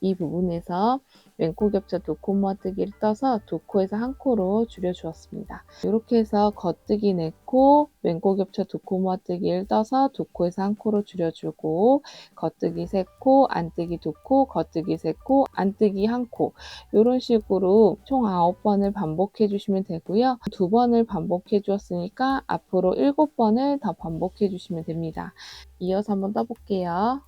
[SPEAKER 1] 이 부분에서 왼코 겹쳐 2코 모아뜨기를 떠서 2코에서 1코로 줄여주었습니다. 이렇게 해서 겉뜨기 4코, 왼코 겹쳐 2코 모아뜨기를 떠서 2코에서 1코로 줄여주고 겉뜨기 3코, 안뜨기 2코, 겉뜨기 3코, 안뜨기 1코 이런 식으로 총 9번을 반복해 주시면 되고요. 2번을 반복해 주었으니까 앞으로 7번을 더 반복해 주시면 됩니다. 이어서 한번 떠볼게요.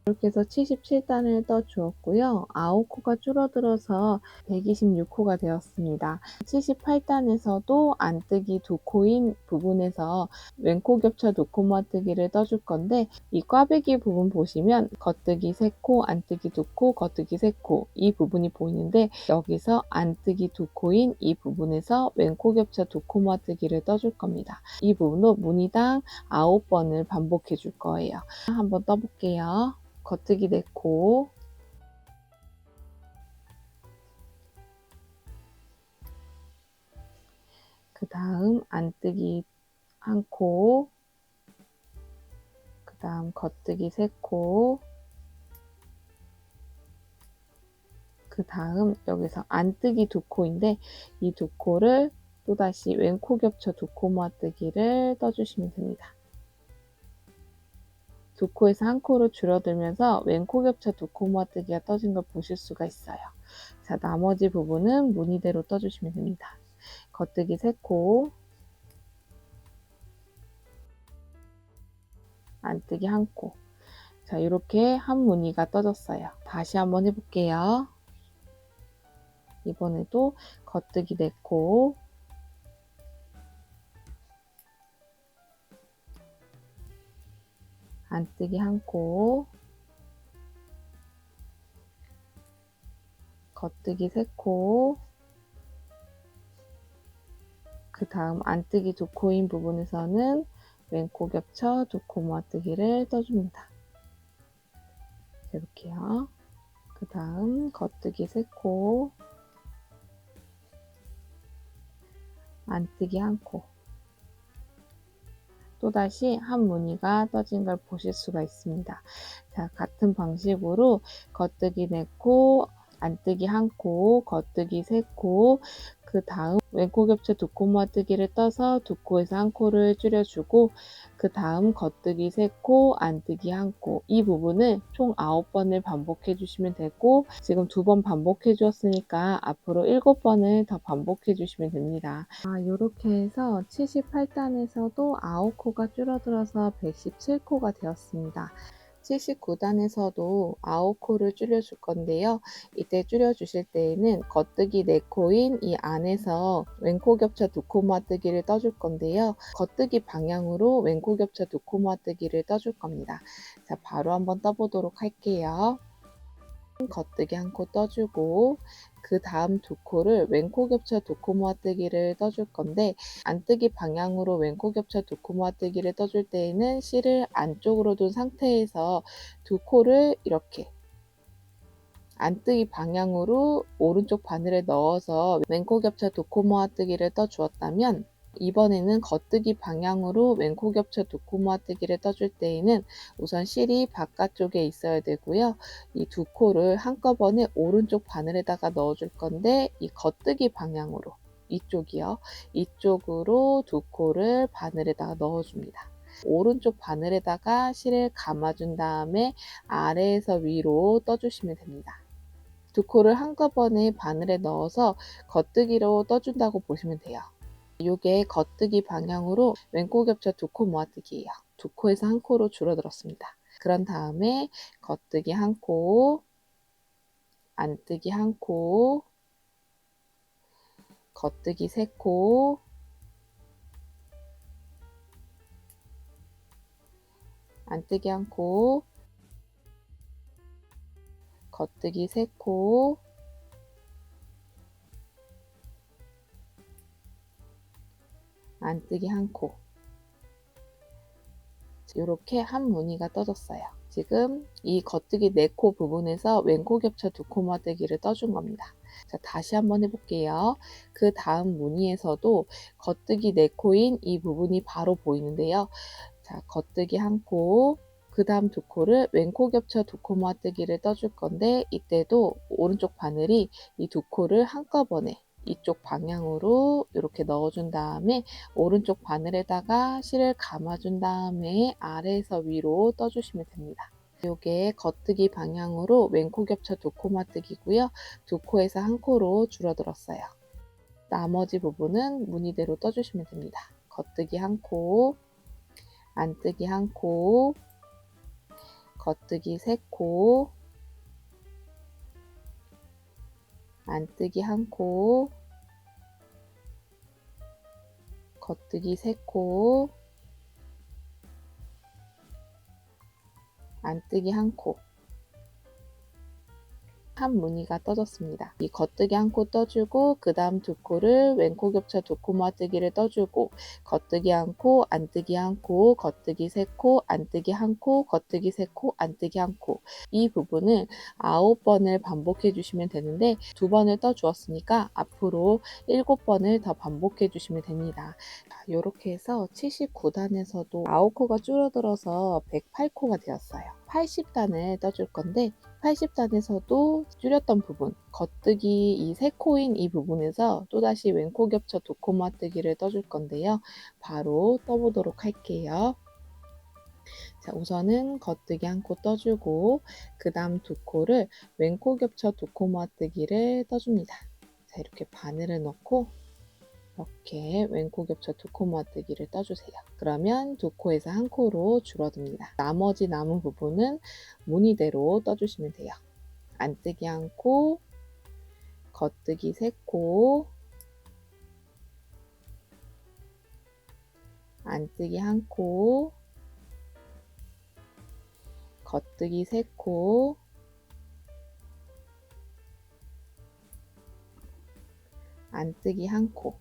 [SPEAKER 1] 이렇게 해서 77단을 떠 주었고요. 9코가 줄어들어서 126코가 되었습니다. 78단에서도 안뜨기 2코인 부분에서 왼코 겹쳐 2코 모아뜨기를 떠줄 건데 이 꽈배기 부분 보시면 겉뜨기 3코, 안뜨기 2코, 겉뜨기 3코 이 부분이 보이는데 여기서 안뜨기 2코인 이 부분에서 왼코 겹쳐 2코 모아뜨기를 떠줄 겁니다. 이 부분도 무늬당 9번을 반복해 줄 거예요. 한번 떠볼게요. 겉뜨기 4코, 그 다음 안뜨기 1코, 그 다음 겉뜨기 3코, 그 다음 여기서 안뜨기 2코인데 이 2코를 또다시 왼코 겹쳐 2코 모아뜨기를 떠주시면 됩니다. 2코에서 1코로 줄어들면서 왼코 겹쳐 2코 모아뜨기가 떠진 걸 보실 수가 있어요. 자, 나머지 부분은 무늬대로 떠주시면 됩니다. 겉뜨기 3코, 안뜨기 1코. 자, 이렇게 한 무늬가 떠졌어요. 다시 한번 해볼게요. 이번에도 겉뜨기 4코, 안뜨기 1코, 겉뜨기 3코, 그 다음 안뜨기 2코인 부분에서는 왼코 겹쳐 2코 모아뜨기를 떠줍니다. 이렇게요. 그 다음 겉뜨기 3코, 안뜨기 1코. 또다시 한 무늬가 떠진 걸 보실 수가 있습니다. 자, 같은 방식으로 겉뜨기 4코, 안뜨기 1코, 겉뜨기 3코, 그 다음 왼코 겹쳐 2코 모아뜨기를 떠서 2코에서 1코를 줄여주고 그 다음 겉뜨기 3코, 안뜨기 1코 이 부분을 총 9번을 반복해 주시면 되고 지금 2번 반복해 주었으니까 앞으로 7번을 더 반복해 주시면 됩니다. 이렇게 해서 78단에서도 9코가 줄어들어서 117코가 되었습니다. 79단에서도 9코를 줄여줄 건데요. 이때 줄여주실 때에는 겉뜨기 4코인 이 안에서 왼코 겹쳐 2코 모아뜨기를 떠줄 건데요. 겉뜨기 방향으로 왼코 겹쳐 2코 모아뜨기를 떠줄 겁니다. 자, 바로 한번 떠보도록 할게요. 겉뜨기 1코 떠주고 그 다음 2코를 왼코 겹쳐 2코 모아뜨기를 떠줄 건데 안뜨기 방향으로 왼코 겹쳐 2코 모아뜨기를 떠줄 때에는 실을 안쪽으로 둔 상태에서 2코를 이렇게 안뜨기 방향으로 오른쪽 바늘에 넣어서 왼코 겹쳐 2코 모아뜨기를 떠 주었다면 이번에는 겉뜨기 방향으로 왼코 겹쳐 두 코 모아뜨기를 떠줄 때에는 우선 실이 바깥쪽에 있어야 되고요. 이 두 코를 한꺼번에 오른쪽 바늘에다가 넣어줄 건데 이 겉뜨기 방향으로 이쪽이요. 이쪽으로 두 코를 바늘에다가 넣어줍니다. 오른쪽 바늘에다가 실을 감아준 다음에 아래에서 위로 떠주시면 됩니다. 두 코를 한꺼번에 바늘에 넣어서 겉뜨기로 떠준다고 보시면 돼요. 요게 겉뜨기 방향으로 왼코 겹쳐 두 코 모아뜨기예요. 두 코에서 한 코로 줄어들었습니다. 그런 다음에 겉뜨기 한 코, 안뜨기 한 코, 겉뜨기 세 코, 안뜨기 한 코, 겉뜨기 세 코, 안뜨기 한 코. 이렇게 한 무늬가 떠졌어요. 지금 이 겉뜨기 4코 부분에서 왼코 겹쳐 두 코 모아뜨기를 떠준 겁니다. 자, 다시 한번 해볼게요. 그 다음 무늬에서도 겉뜨기 4코인 이 부분이 바로 보이는데요. 자, 겉뜨기 한 코, 그 다음 두 코를 왼코 겹쳐 두 코 모아뜨기를 떠줄 건데 이때도 오른쪽 바늘이 이 두 코를 한꺼번에 이쪽 방향으로 이렇게 넣어준 다음에 오른쪽 바늘에다가 실을 감아준 다음에 아래에서 위로 떠주시면 됩니다. 요게 겉뜨기 방향으로 왼코 겹쳐 두 코 모아뜨기고요. 두 코에서 한 코로 줄어들었어요. 나머지 부분은 무늬대로 떠주시면 됩니다. 겉뜨기 한 코, 안뜨기 한 코, 겉뜨기 세 코, 안뜨기 한 코, 겉뜨기 세 코, 안뜨기 한 코. 한 무늬가 떠졌습니다. 이 겉뜨기 한 코 떠주고 그 다음 두 코를 왼코 겹쳐 두 코 모아뜨기를 떠주고 겉뜨기 한 코, 안뜨기 한 코, 겉뜨기 세 코, 안뜨기 한 코, 겉뜨기 세 코, 안뜨기 한 코. 이 부분을 9번을 반복해 주시면 되는데 2번을 떠 주었으니까 앞으로 7번을 더 반복해 주시면 됩니다. 이렇게 해서 79단에서도 9코가 줄어들어서 108코가 되었어요. 80단을 떠줄 건데 80단에서도 줄였던 부분, 겉뜨기 이 3코인 이 부분에서 또다시 왼코 겹쳐 두 코 모아뜨기를 떠줄 건데요. 바로 떠보도록 할게요. 자, 우선은 겉뜨기 한 코 떠주고 그 다음 두 코를 왼코 겹쳐 두 코 모아뜨기를 떠줍니다. 자, 이렇게 바늘을 넣고 이렇게 왼코 겹쳐 두 코 모아뜨기를 떠주세요. 그러면 두 코에서 한 코로 줄어듭니다. 나머지 남은 부분은 무늬대로 떠주시면 돼요. 안뜨기 한 코, 겉뜨기 세 코, 안뜨기 한 코, 겉뜨기 세 코, 안뜨기 한 코.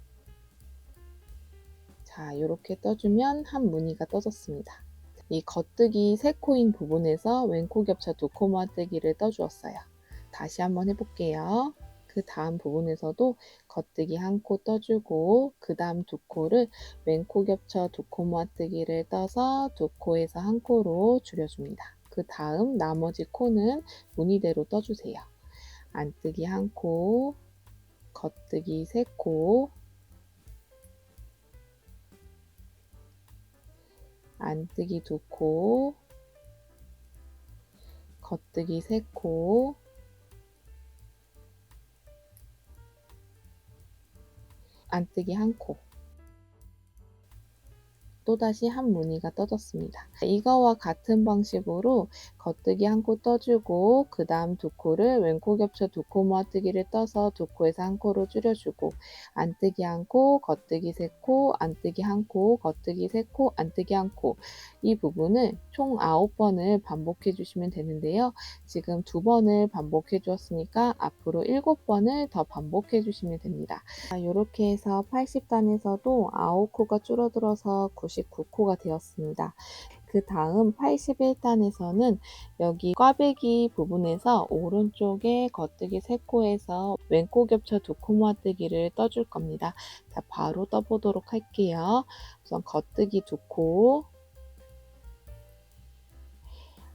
[SPEAKER 1] 자, 이렇게 떠주면 한 무늬가 떠졌습니다. 이 겉뜨기 3코인 부분에서 왼코 겹쳐 두 코 모아뜨기를 떠주었어요. 다시 한번 해볼게요. 그 다음 부분에서도 겉뜨기 한 코 떠주고 그 다음 두 코를 왼코 겹쳐 두 코 모아뜨기를 떠서 두 코에서 한 코로 줄여줍니다. 그 다음 나머지 코는 무늬대로 떠주세요. 안뜨기 한 코, 겉뜨기 세 코, 안뜨기 두 코, 겉뜨기 세 코, 안뜨기 한 코. 또다시 한 무늬가 떠졌습니다. 이거와 같은 방식으로 겉뜨기 한 코 떠주고 그 다음 두 코를 왼코 겹쳐 두 코 모아뜨기를 떠서 두 코에서 한 코로 줄여주고 안뜨기 한 코, 겉뜨기 세 코, 안뜨기 한 코, 겉뜨기 세 코, 안뜨기 한 코. 이 부분을 총 9번을 반복해 주시면 되는데요. 지금 2번을 반복해 주었으니까 앞으로 7번을 더 반복해 주시면 됩니다. 이렇게 해서 80단에서도 9코가 줄어들어서 99코가 되었습니다. 그 다음 81단에서는 여기 꽈배기 부분에서 오른쪽에 겉뜨기 3코에서 왼코 겹쳐 2코마뜨기를 떠줄 겁니다. 자, 바로 떠보도록 할게요. 우선 겉뜨기 2코,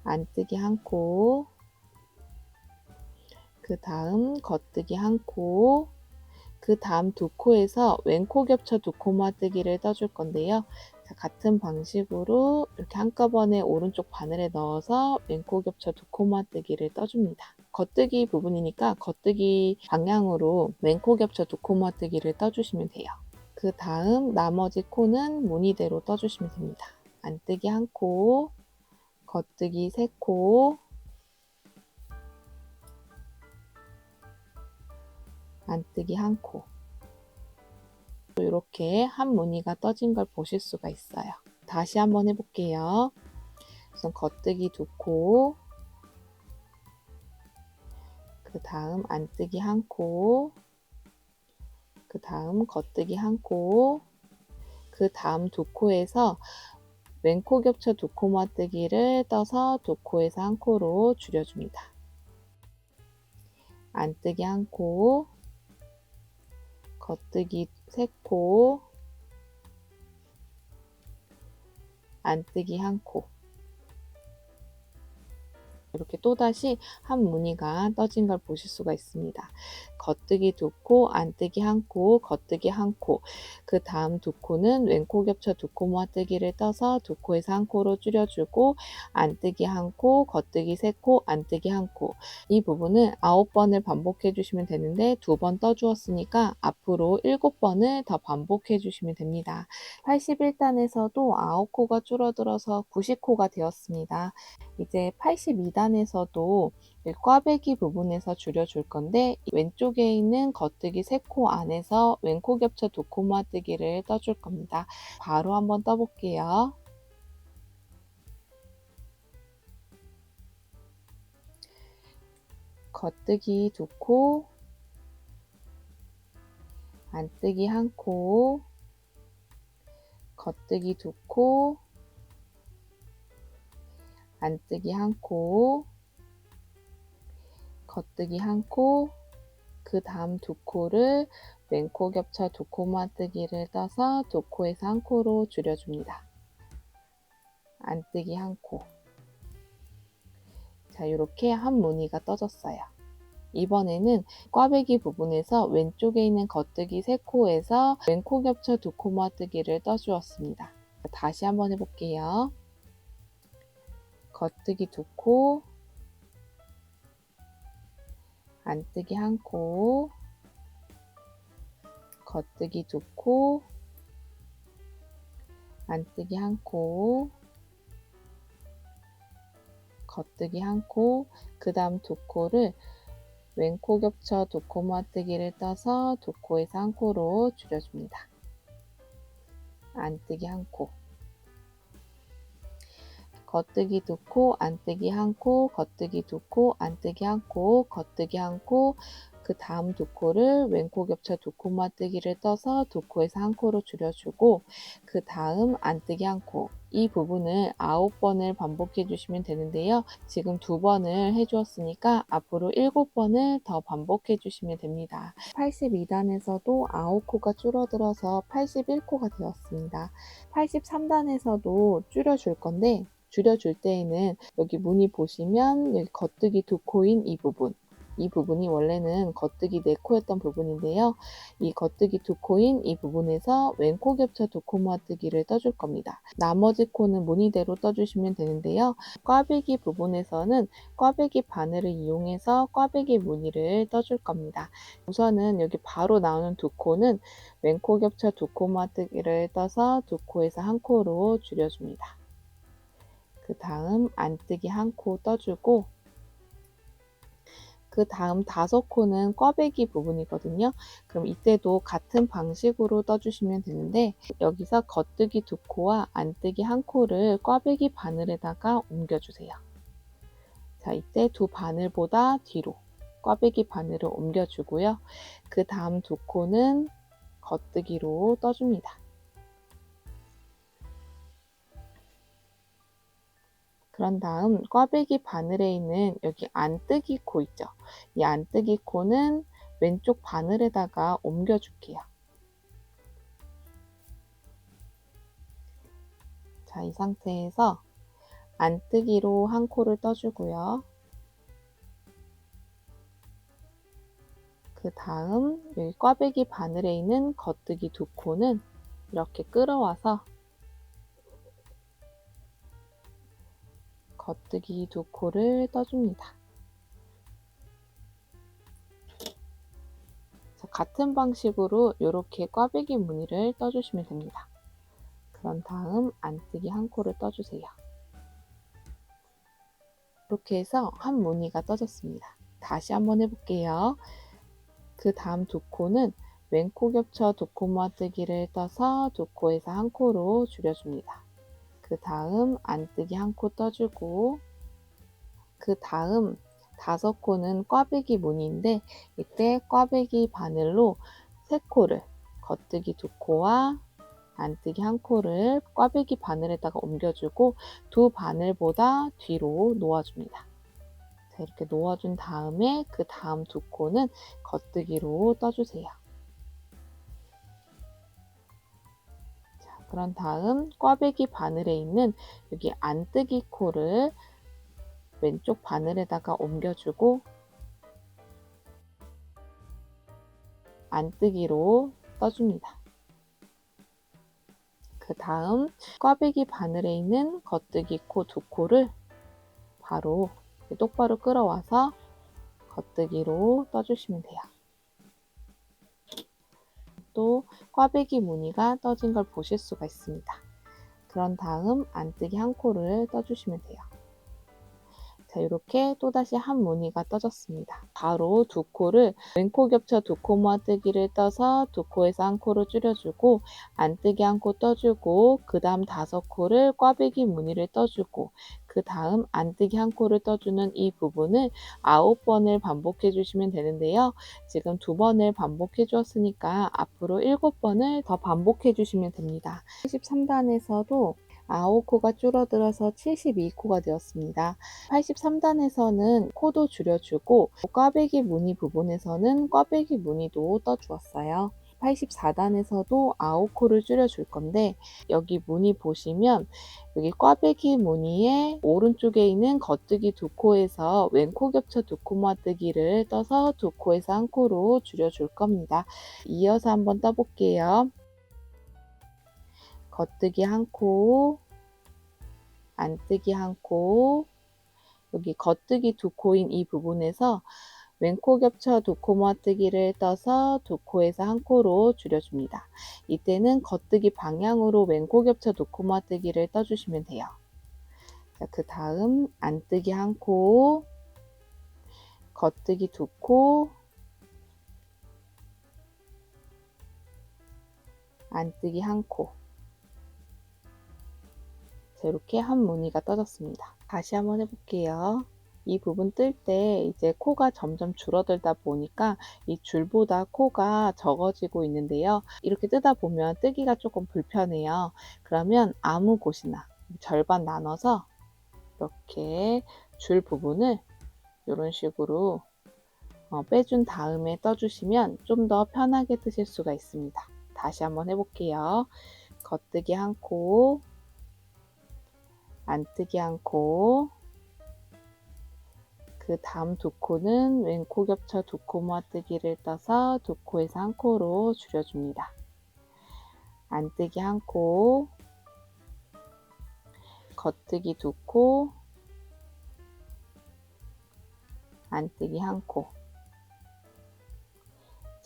[SPEAKER 1] 안뜨기 1코, 그 다음 겉뜨기 1코, 그 다음 2코에서 왼코 겹쳐 2코마뜨기를 떠줄 건데요. 자, 같은 방식으로 이렇게 한꺼번에 오른쪽 바늘에 넣어서 왼코 겹쳐 2코마뜨기를 떠줍니다. 겉뜨기 부분이니까 겉뜨기 방향으로 왼코 겹쳐 2코마뜨기를 떠주시면 돼요. 그 다음 나머지 코는 무늬대로 떠주시면 됩니다. 안뜨기 1코, 겉뜨기 3코, 안뜨기 1코. 이렇게 한 무늬가 떠진 걸 보실 수가 있어요. 다시 한번 해볼게요. 우선 겉뜨기 2코, 그 다음 안뜨기 1코, 그 다음 겉뜨기 1코, 그 다음 2코에서 왼코 겹쳐 2코마뜨기를 떠서 2코에서 1코로 줄여줍니다. 안뜨기 1코, 겉뜨기 3코, 안뜨기 1코. 이렇게 또다시 한 무늬가 떠진 걸 보실 수가 있습니다. 겉뜨기 2코, 안뜨기 1코, 겉뜨기 1코. 그 다음 2코는 왼코 겹쳐 2코마뜨기를 떠서 2코에서 1코로 줄여주고 안뜨기 1코, 겉뜨기 3코, 안뜨기 1코. 이 부분은 9번을 반복해 주시면 되는데 2번 떠주었으니까 앞으로 7번을 더 반복해 주시면 됩니다. 81단에서도 9코가 줄어들어서 90코가 되었습니다. 이제 82단에서도 꽈배기 부분에서 줄여줄 건데 왼쪽에 있는 겉뜨기 3코 안에서 왼코 겹쳐 2코마뜨기를 떠줄 겁니다. 바로 한번 떠볼게요. 겉뜨기 2코, 안뜨기 1코, 겉뜨기 2코, 안뜨기 1코, 겉뜨기 1코, 그 다음 2코를 왼코 겹쳐 2코마뜨기를 떠서 2코에서 1코로 줄여줍니다. 안뜨기 1코. 자, 이렇게 한 무늬가 떠졌어요. 이번에는 꽈배기 부분에서 왼쪽에 있는 겉뜨기 3코에서 왼코 겹쳐 2코마뜨기를 떠주었습니다. 다시 한번 해볼게요. 겉뜨기 2코, 안뜨기 1코, 겉뜨기 2코, 안뜨기 1코, 겉뜨기 1코, 그 다음 2코를 왼코 겹쳐 2코마뜨기를 떠서 2코에서 1코로 줄여줍니다. 안뜨기 1코, 겉뜨기 2코, 안뜨기 1코, 겉뜨기 2코, 안뜨기 1코, 겉뜨기 1코, 그 다음 2코를 왼코 겹쳐 2코마뜨기를 떠서 2코에서 1코로 줄여주고 그 다음 안뜨기 1코. 이 부분을 9번을 반복해 주시면 되는데요. 지금 2번을 해주었으니까 앞으로 7번을 더 반복해 주시면 됩니다. 82단에서도 9코가 줄어들어서 81코가 되었습니다. 83단에서도 줄여줄 건데 줄여줄 때에는 여기 무늬 보시면 여기 겉뜨기 2코인 이 부분이 원래는 겉뜨기 4코였던 부분인데요. 이 겉뜨기 2코인 이 부분에서 왼코 겹쳐 2코마뜨기를 떠줄 겁니다. 나머지 코는 무늬대로 떠주시면 되는데요. 꽈배기 부분에서는 꽈배기 바늘을 이용해서 꽈배기 무늬를 떠줄 겁니다. 우선은 여기 바로 나오는 2코는 왼코 겹쳐 2코마뜨기를 떠서 2코에서 1코로 줄여줍니다. 그 다음 안뜨기 1코 떠주고 그 다음 5코는 꽈배기 부분이거든요. 그럼 이때도 같은 방식으로 떠주시면 되는데 여기서 겉뜨기 2코와 안뜨기 1코를 꽈배기 바늘에다가 옮겨주세요. 자, 이때 두 바늘보다 뒤로 꽈배기 바늘을 옮겨주고요. 그 다음 2코는 겉뜨기로 떠줍니다. 그런 다음 꽈배기 바늘에 있는 여기 안뜨기 코 있죠? 이 안뜨기 코는 왼쪽 바늘에다가 옮겨줄게요. 자, 이 상태에서 안뜨기로 한 코를 떠주고요. 그 다음 여기 꽈배기 바늘에 있는 겉뜨기 두 코는 이렇게 끌어와서 겉뜨기 두 코를 떠줍니다. 자, 같은 방식으로 이렇게 꽈배기 무늬를 떠주시면 됩니다. 그런 다음 안뜨기 한 코를 떠주세요. 이렇게 해서 한 무늬가 떠졌습니다. 다시 한번 해볼게요. 그 다음 두 코는 왼코 겹쳐 두 코 모아뜨기를 떠서 두 코에서 한 코로 줄여줍니다. 그 다음 안뜨기 한 코 떠주고, 그 다음 다섯 코는 꽈배기 무늬인데 이때 꽈배기 바늘로 세 코를 겉뜨기 두 코와 안뜨기 한 코를 꽈배기 바늘에다가 옮겨주고 두 바늘보다 뒤로 놓아줍니다. 자, 이렇게 놓아준 다음에 그 다음 두 코는 겉뜨기로 떠주세요. 자, 그런 다음 꽈배기 바늘에 있는 여기 안뜨기 코를 왼쪽 바늘에다가 옮겨주고 안뜨기로 떠줍니다. 그 다음 꽈배기 바늘에 있는 겉뜨기 코 두 코를 바로 똑바로 끌어와서 겉뜨기로 떠주시면 돼요. 또 꽈배기 무늬가 떠진 걸 보실 수가 있습니다. 그런 다음 안뜨기 한 코를 떠주시면 돼요. 자, 이렇게 또다시 한 무늬가 떠졌습니다. 바로 두 코를 왼코 겹쳐 두 코 모아뜨기를 떠서 두 코에서 한 코를 줄여주고 안뜨기 한 코 떠주고 그 다음 다섯 코를 꽈배기 무늬를 떠주고 그 다음 안뜨기 한 코를 떠주는 이 부분을 9번을 반복해 주시면 되는데요. 지금 2번을 반복해 주었으니까 앞으로 7번을 더 반복해 주시면 됩니다. 83단에서도 9코가 줄어들어서 72코가 되었습니다. 83단에서는 코도 줄여주고 꽈배기 무늬 부분에서는 꽈배기 무늬도 떠주었어요. 84단에서도 9코를 줄여줄 건데 여기 무늬 보시면 여기 꽈배기 무늬의 오른쪽에 있는 겉뜨기 두 코에서 왼코 겹쳐 두 코 모아뜨기를 떠서 두 코에서 한 코로 줄여줄 겁니다. 이어서 한번 떠볼게요. 겉뜨기 한 코, 안뜨기 한 코, 여기 겉뜨기 두 코인 이 부분에서 왼코 겹쳐 두 코 모아뜨기를 떠서 두 코에서 한 코로 줄여줍니다. 이때는 겉뜨기 방향으로 왼코 겹쳐 두 코 모아뜨기를 떠주시면 돼요. 자, 그 다음 안뜨기 한 코, 겉뜨기 두 코, 안뜨기 한 코. 자, 이렇게 한 무늬가 떠졌습니다. 다시 한번 해볼게요. 이 부분 뜰 때 이제 코가 점점 줄어들다 보니까 이 줄보다 코가 적어지고 있는데요. 이렇게 뜨다 보면 뜨기가 조금 불편해요. 그러면 아무 곳이나 절반 나눠서 이렇게 줄 부분을 이런 식으로 빼준 다음에 떠주시면 좀 더 편하게 뜨실 수가 있습니다. 다시 한번 해볼게요. 겉뜨기 한 코, 안뜨기 한 코, 그 다음 두 코는 왼코 겹쳐 두 코 모아뜨기를 떠서 두 코에서 한 코로 줄여줍니다. 안뜨기 한 코, 겉뜨기 두 코, 안뜨기 한 코.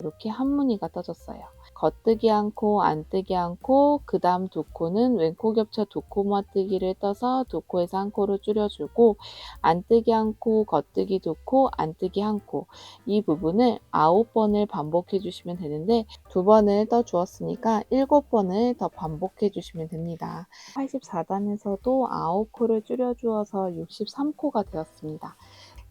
[SPEAKER 1] 이렇게 한 무늬가 떠졌어요. 겉뜨기 한 코, 안뜨기 한 코, 그 다음 두 코는 왼코 겹쳐 두 코 모아뜨기를 떠서 두 코에서 한 코로 줄여주고 안뜨기 한 코, 겉뜨기 두 코, 안뜨기 한 코. 이 부분을 9번을 반복해 주시면 되는데 2번을 떠 주었으니까 7번을 더 반복해 주시면 됩니다. 84단에서도 9코를 줄여 주어서 63코가 되었습니다.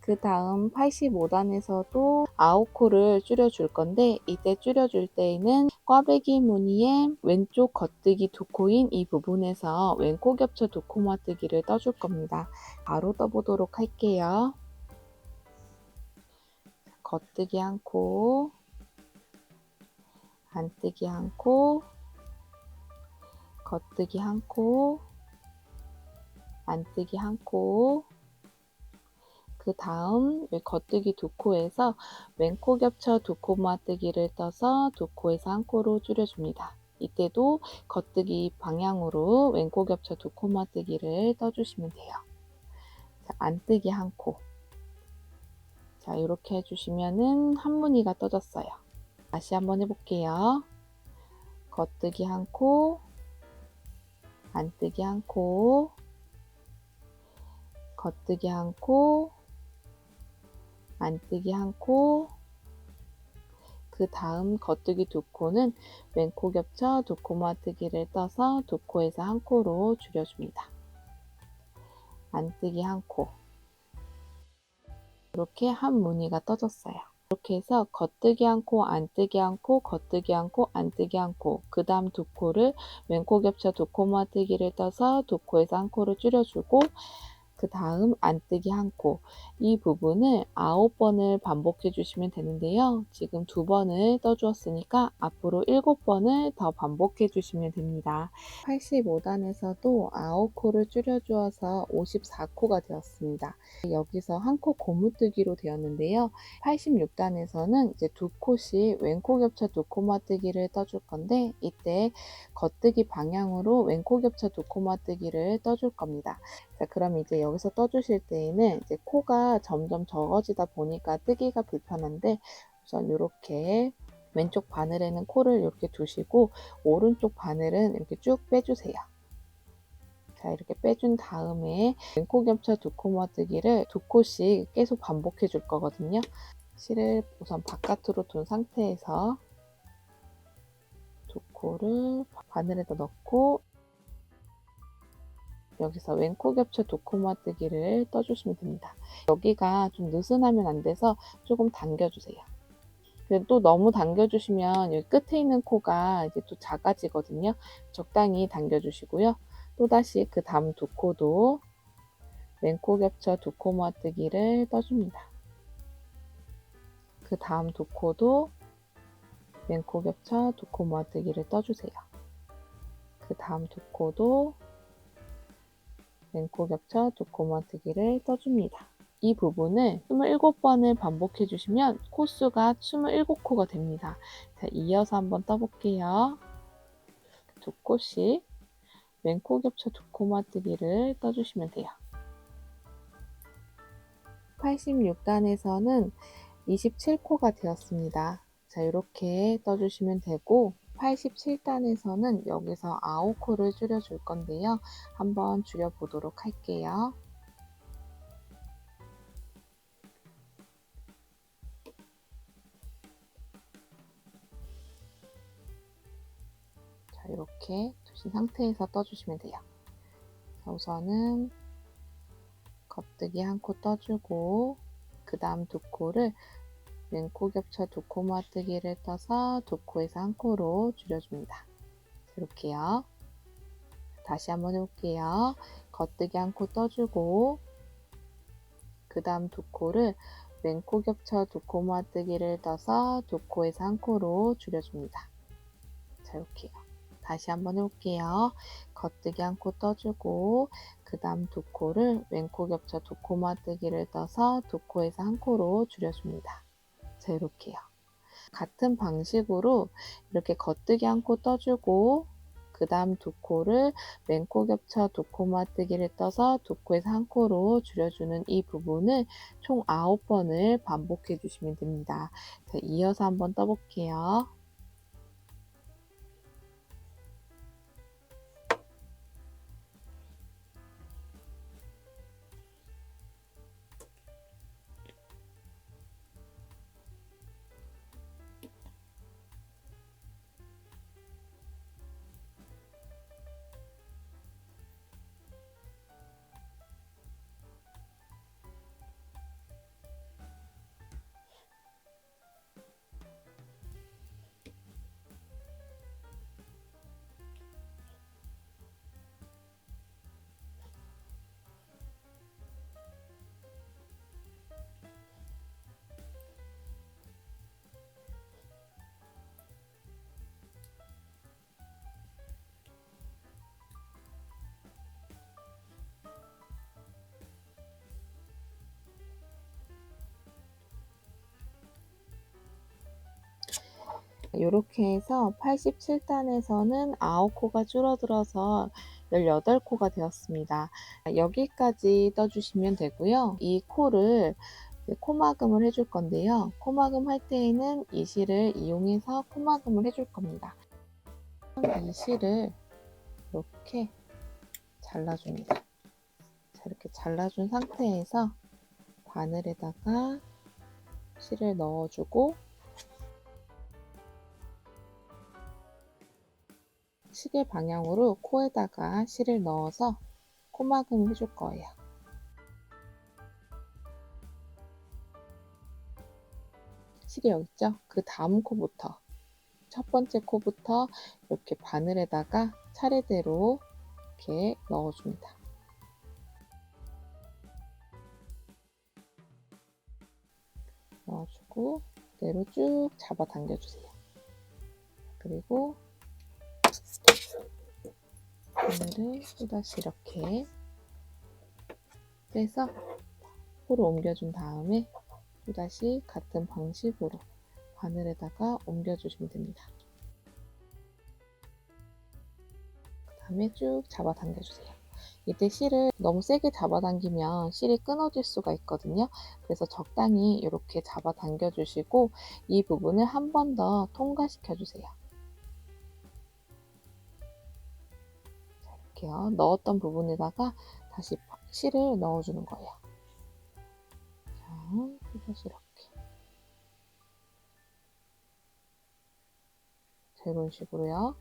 [SPEAKER 1] 그 다음 85단에서도 9코를 줄여줄 건데, 이때 줄여줄 때에는 꽈배기 무늬의 왼쪽 겉뜨기 2코인 이 부분에서 왼코 겹쳐 2코마뜨기를 떠줄 겁니다. 바로 떠보도록 할게요. 겉뜨기 1코, 안뜨기 1코, 겉뜨기 1코, 안뜨기 1코, 그 다음 겉뜨기 2코에서 왼코 겹쳐 2코마뜨기를 떠서 2코에서 1코로 줄여줍니다. 이때도 겉뜨기 방향으로 왼코 겹쳐 2코마뜨기를 떠주시면 돼요. 자, 안뜨기 1코. 자, 이렇게 해주시면은 한 무늬가 떠졌어요. 다시 한번 해볼게요. 겉뜨기 1코, 안뜨기 1코, 겉뜨기 1코, 안뜨기 1코, 그 다음 겉뜨기 2코는 왼코 겹쳐 2코마뜨기를 떠서 2코에서 1코로 줄여줍니다. 안뜨기 1코. 이렇게 한 무늬가 떠졌어요. 이렇게 해서 겉뜨기 1코, 안뜨기 1코, 겉뜨기 1코, 안뜨기 1코, 그 다음 2코를 왼코 겹쳐 2코마뜨기를 떠서 2코에서 1코로 줄여주고, 그 다음 안뜨기 1코. 이 부분을 9번을 반복해 주시면 되는데요. 지금 2번을 떠주었으니까 앞으로 7번을 더 반복해 주시면 됩니다. 85단에서도 9코를 줄여주어서 54코가 되었습니다. 여기서 1코 고무뜨기로 되었는데요. 86단에서는 이제 2코씩 왼코 겹쳐 2코마뜨기를 떠줄 건데, 이때 겉뜨기 방향으로 왼코 겹쳐 2코마뜨기를 떠줄 겁니다. 자, 그럼 이제 여기서 떠주실 때에는 이제 코가 점점 적어지다 보니까 뜨기가 불편한데, 우선 이렇게 왼쪽 바늘에는 코를 이렇게 두시고 오른쪽 바늘은 이렇게 쭉 빼주세요. 자, 이렇게 빼준 다음에 왼코 겹쳐 2코마뜨기를 2코씩 계속 반복해 줄 거거든요. 실을 우선 바깥으로 둔 상태에서 2코를 바늘에다 넣고 여기서 왼코 겹쳐 2코마뜨기를 떠주시면 됩니다. 여기가 좀 느슨하면 안 돼서 조금 당겨주세요. 또 너무 당겨주시면 여기 끝에 있는 코가 이제 또 작아지거든요. 적당히 당겨주시고요. 또다시 그 다음 2코도 왼코 겹쳐 2코마뜨기를 떠줍니다. 그 다음 2코도 왼코 겹쳐 2코마뜨기를 떠주세요. 그 다음 2코도 왼코 겹쳐 2코마뜨기를 떠줍니다. 이 부분을 27번을 반복해 주시면 코수가 27코가 됩니다. 자, 이어서 한번 떠볼게요. 2코씩 왼코 겹쳐 2코마뜨기를 떠주시면 돼요. 86단에서는 27코가 되었습니다. 자, 이렇게 떠주시면 되고, 87단에서는 여기서 9코를 줄여줄 건데요. 한번 줄여보도록 할게요. 자, 이렇게 두신 상태에서 떠주시면 돼요. 자, 우선은 겉뜨기 1코 떠주고, 그 다음 2코를 왼코 겹쳐 2코마뜨기를 떠서 2코에서 1코로 줄여줍니다. 이렇게요. 다시 한번 해볼게요. 겉뜨기 1코 떠주고, 그 다음 2코를 왼코 겹쳐 2코마뜨기를 떠서 2코에서 1코로 줄여줍니다. 자, 이렇게요. 다시 한번 해볼게요. 겉뜨기 1코 떠주고, 그 다음 2코를 왼코 겹쳐 2코마뜨기를 떠서 2코에서 1코로 줄여줍니다. 자, 이렇게요. 같은 방식으로 이렇게 겉뜨기 1코 떠주고, 그 다음 2코를 왼코 겹쳐 2코마뜨기를 떠서 2코에서 1코로 줄여주는 이 부분을 총 9번을 반복해 주시면 됩니다. 자, 이어서 한번 떠볼게요. 이렇게 해서 87단에서는 9코가 줄어들어서 18코가 되었습니다. 여기까지 떠주시면 되고요. 이 코를 코막음을 해줄 건데요. 코막음 할 때에는 이 실을 이용해서 코막음을 해줄 겁니다. 이 실을 이렇게 잘라줍니다. 자, 이렇게 잘라준 상태에서 바늘에다가 실을 넣어주고 시계 방향으로 코에다가 실을 넣어서 코막음을 해줄 거예요. 실이 여기 있죠? 그 다음 코부터, 첫 번째 코부터 이렇게 바늘에다가 차례대로 이렇게 넣어줍니다. 넣어주고 그대로 쭉 잡아 당겨주세요. 그리고 바늘을 또다시 이렇게 빼서 코로 옮겨준 다음에 또다시 같은 방식으로 바늘에다가 옮겨주시면 됩니다. 그 다음에 쭉 잡아 당겨주세요. 이때 실을 너무 세게 잡아당기면 실이 끊어질 수가 있거든요. 그래서 적당히 이렇게 잡아 당겨주시고 이 부분을 한 번 더 통과시켜 주세요. 이렇게요. 넣었던 부분에다가 다시 실을 넣어주는 거예요. 자, 다시 이렇게. 자, 이런 식으로요.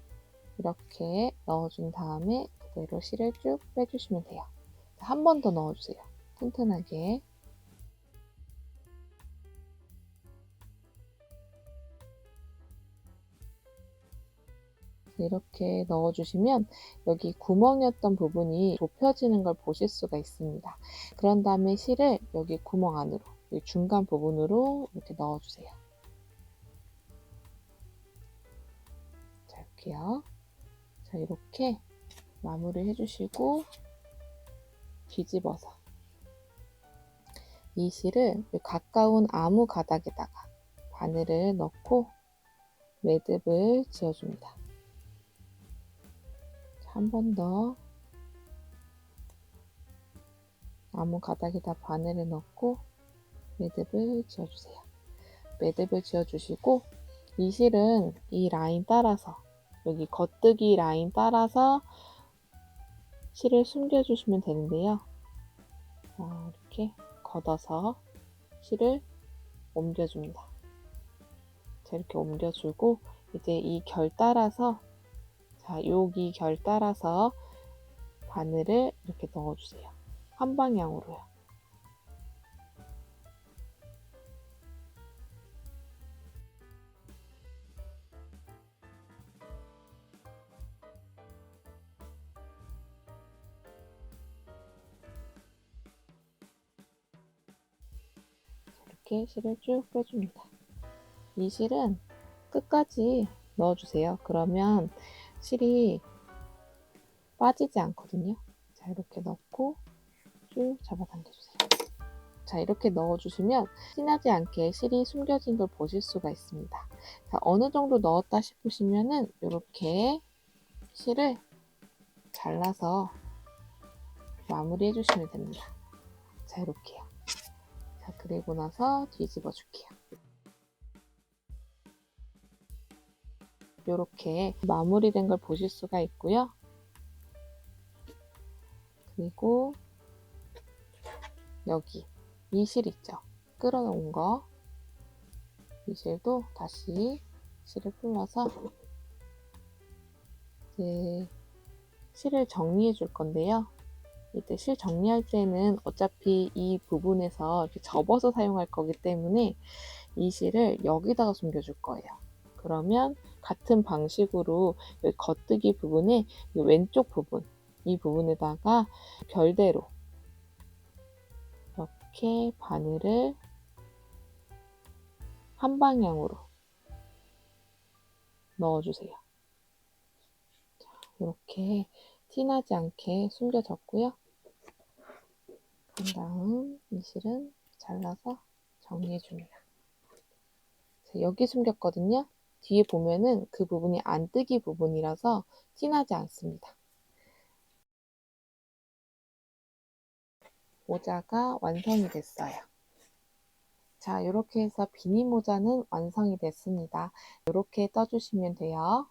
[SPEAKER 1] 이렇게 넣어준 다음에 그대로 실을 쭉 빼주시면 돼요. 한 번 더 넣어주세요. 튼튼하게. 이렇게 넣어주시면 여기 구멍이었던 부분이 좁혀지는 걸 보실 수가 있습니다. 그런 다음에 실을 여기 구멍 안으로, 여기 중간 부분으로 이렇게 넣어주세요. 자, 이렇게요. 자, 이렇게 마무리 해주시고 뒤집어서 이 실을 가까운 아무 가닥에다가 바늘을 넣고 매듭을 지어줍니다. 한 번 더 아무 가닥에다 바늘을 넣고 매듭을 지어주세요. 매듭을 지어주시고 이 실은 이 라인 따라서 여기 겉뜨기 라인 따라서 실을 숨겨주시면 되는데요. 자, 이렇게 걷어서 실을 옮겨줍니다. 자, 이렇게 옮겨주고 이제 이 결 따라서 자, 여기 결 따라서 바늘을 이렇게 넣어주세요. 한 방향으로요. 이렇게 실을 쭉 빼줍니다. 이 실은 끝까지 넣어주세요. 그러면 실이 빠지지 않거든요. 자, 이렇게 넣고 쭉 잡아당겨주세요. 자, 이렇게 넣어주시면 티나지 않게 실이 숨겨진 걸 보실 수가 있습니다. 자, 어느 정도 넣었다 싶으시면은 이렇게 실을 잘라서 마무리 해주시면 됩니다. 자, 이렇게요. 자, 그리고 나서 뒤집어 줄게요. 이렇게 마무리된 걸 보실 수가 있고요. 그리고 여기 이 실 있죠? 끌어놓은 거. 이 실도 다시 실을 풀어서 이제 실을 정리해 줄 건데요. 이때 실 정리할 때는 어차피 이 부분에서 이렇게 접어서 사용할 거기 때문에 이 실을 여기다가 숨겨줄 거예요. 그러면 같은 방식으로 여기 겉뜨기 부분에 이 왼쪽 부분, 이 부분에다가 별대로 이렇게 바늘을 한 방향으로 넣어주세요. 자, 이렇게 티나지 않게 숨겨졌고요. 그 다음 이 실은 잘라서 정리해줍니다. 자, 여기 숨겼거든요. 뒤에 보면은 그 부분이 안뜨기 부분이라서 티나지 않습니다. 모자가 완성이 됐어요. 자, 이렇게 해서 비니 모자는 완성이 됐습니다. 이렇게 떠주시면 돼요.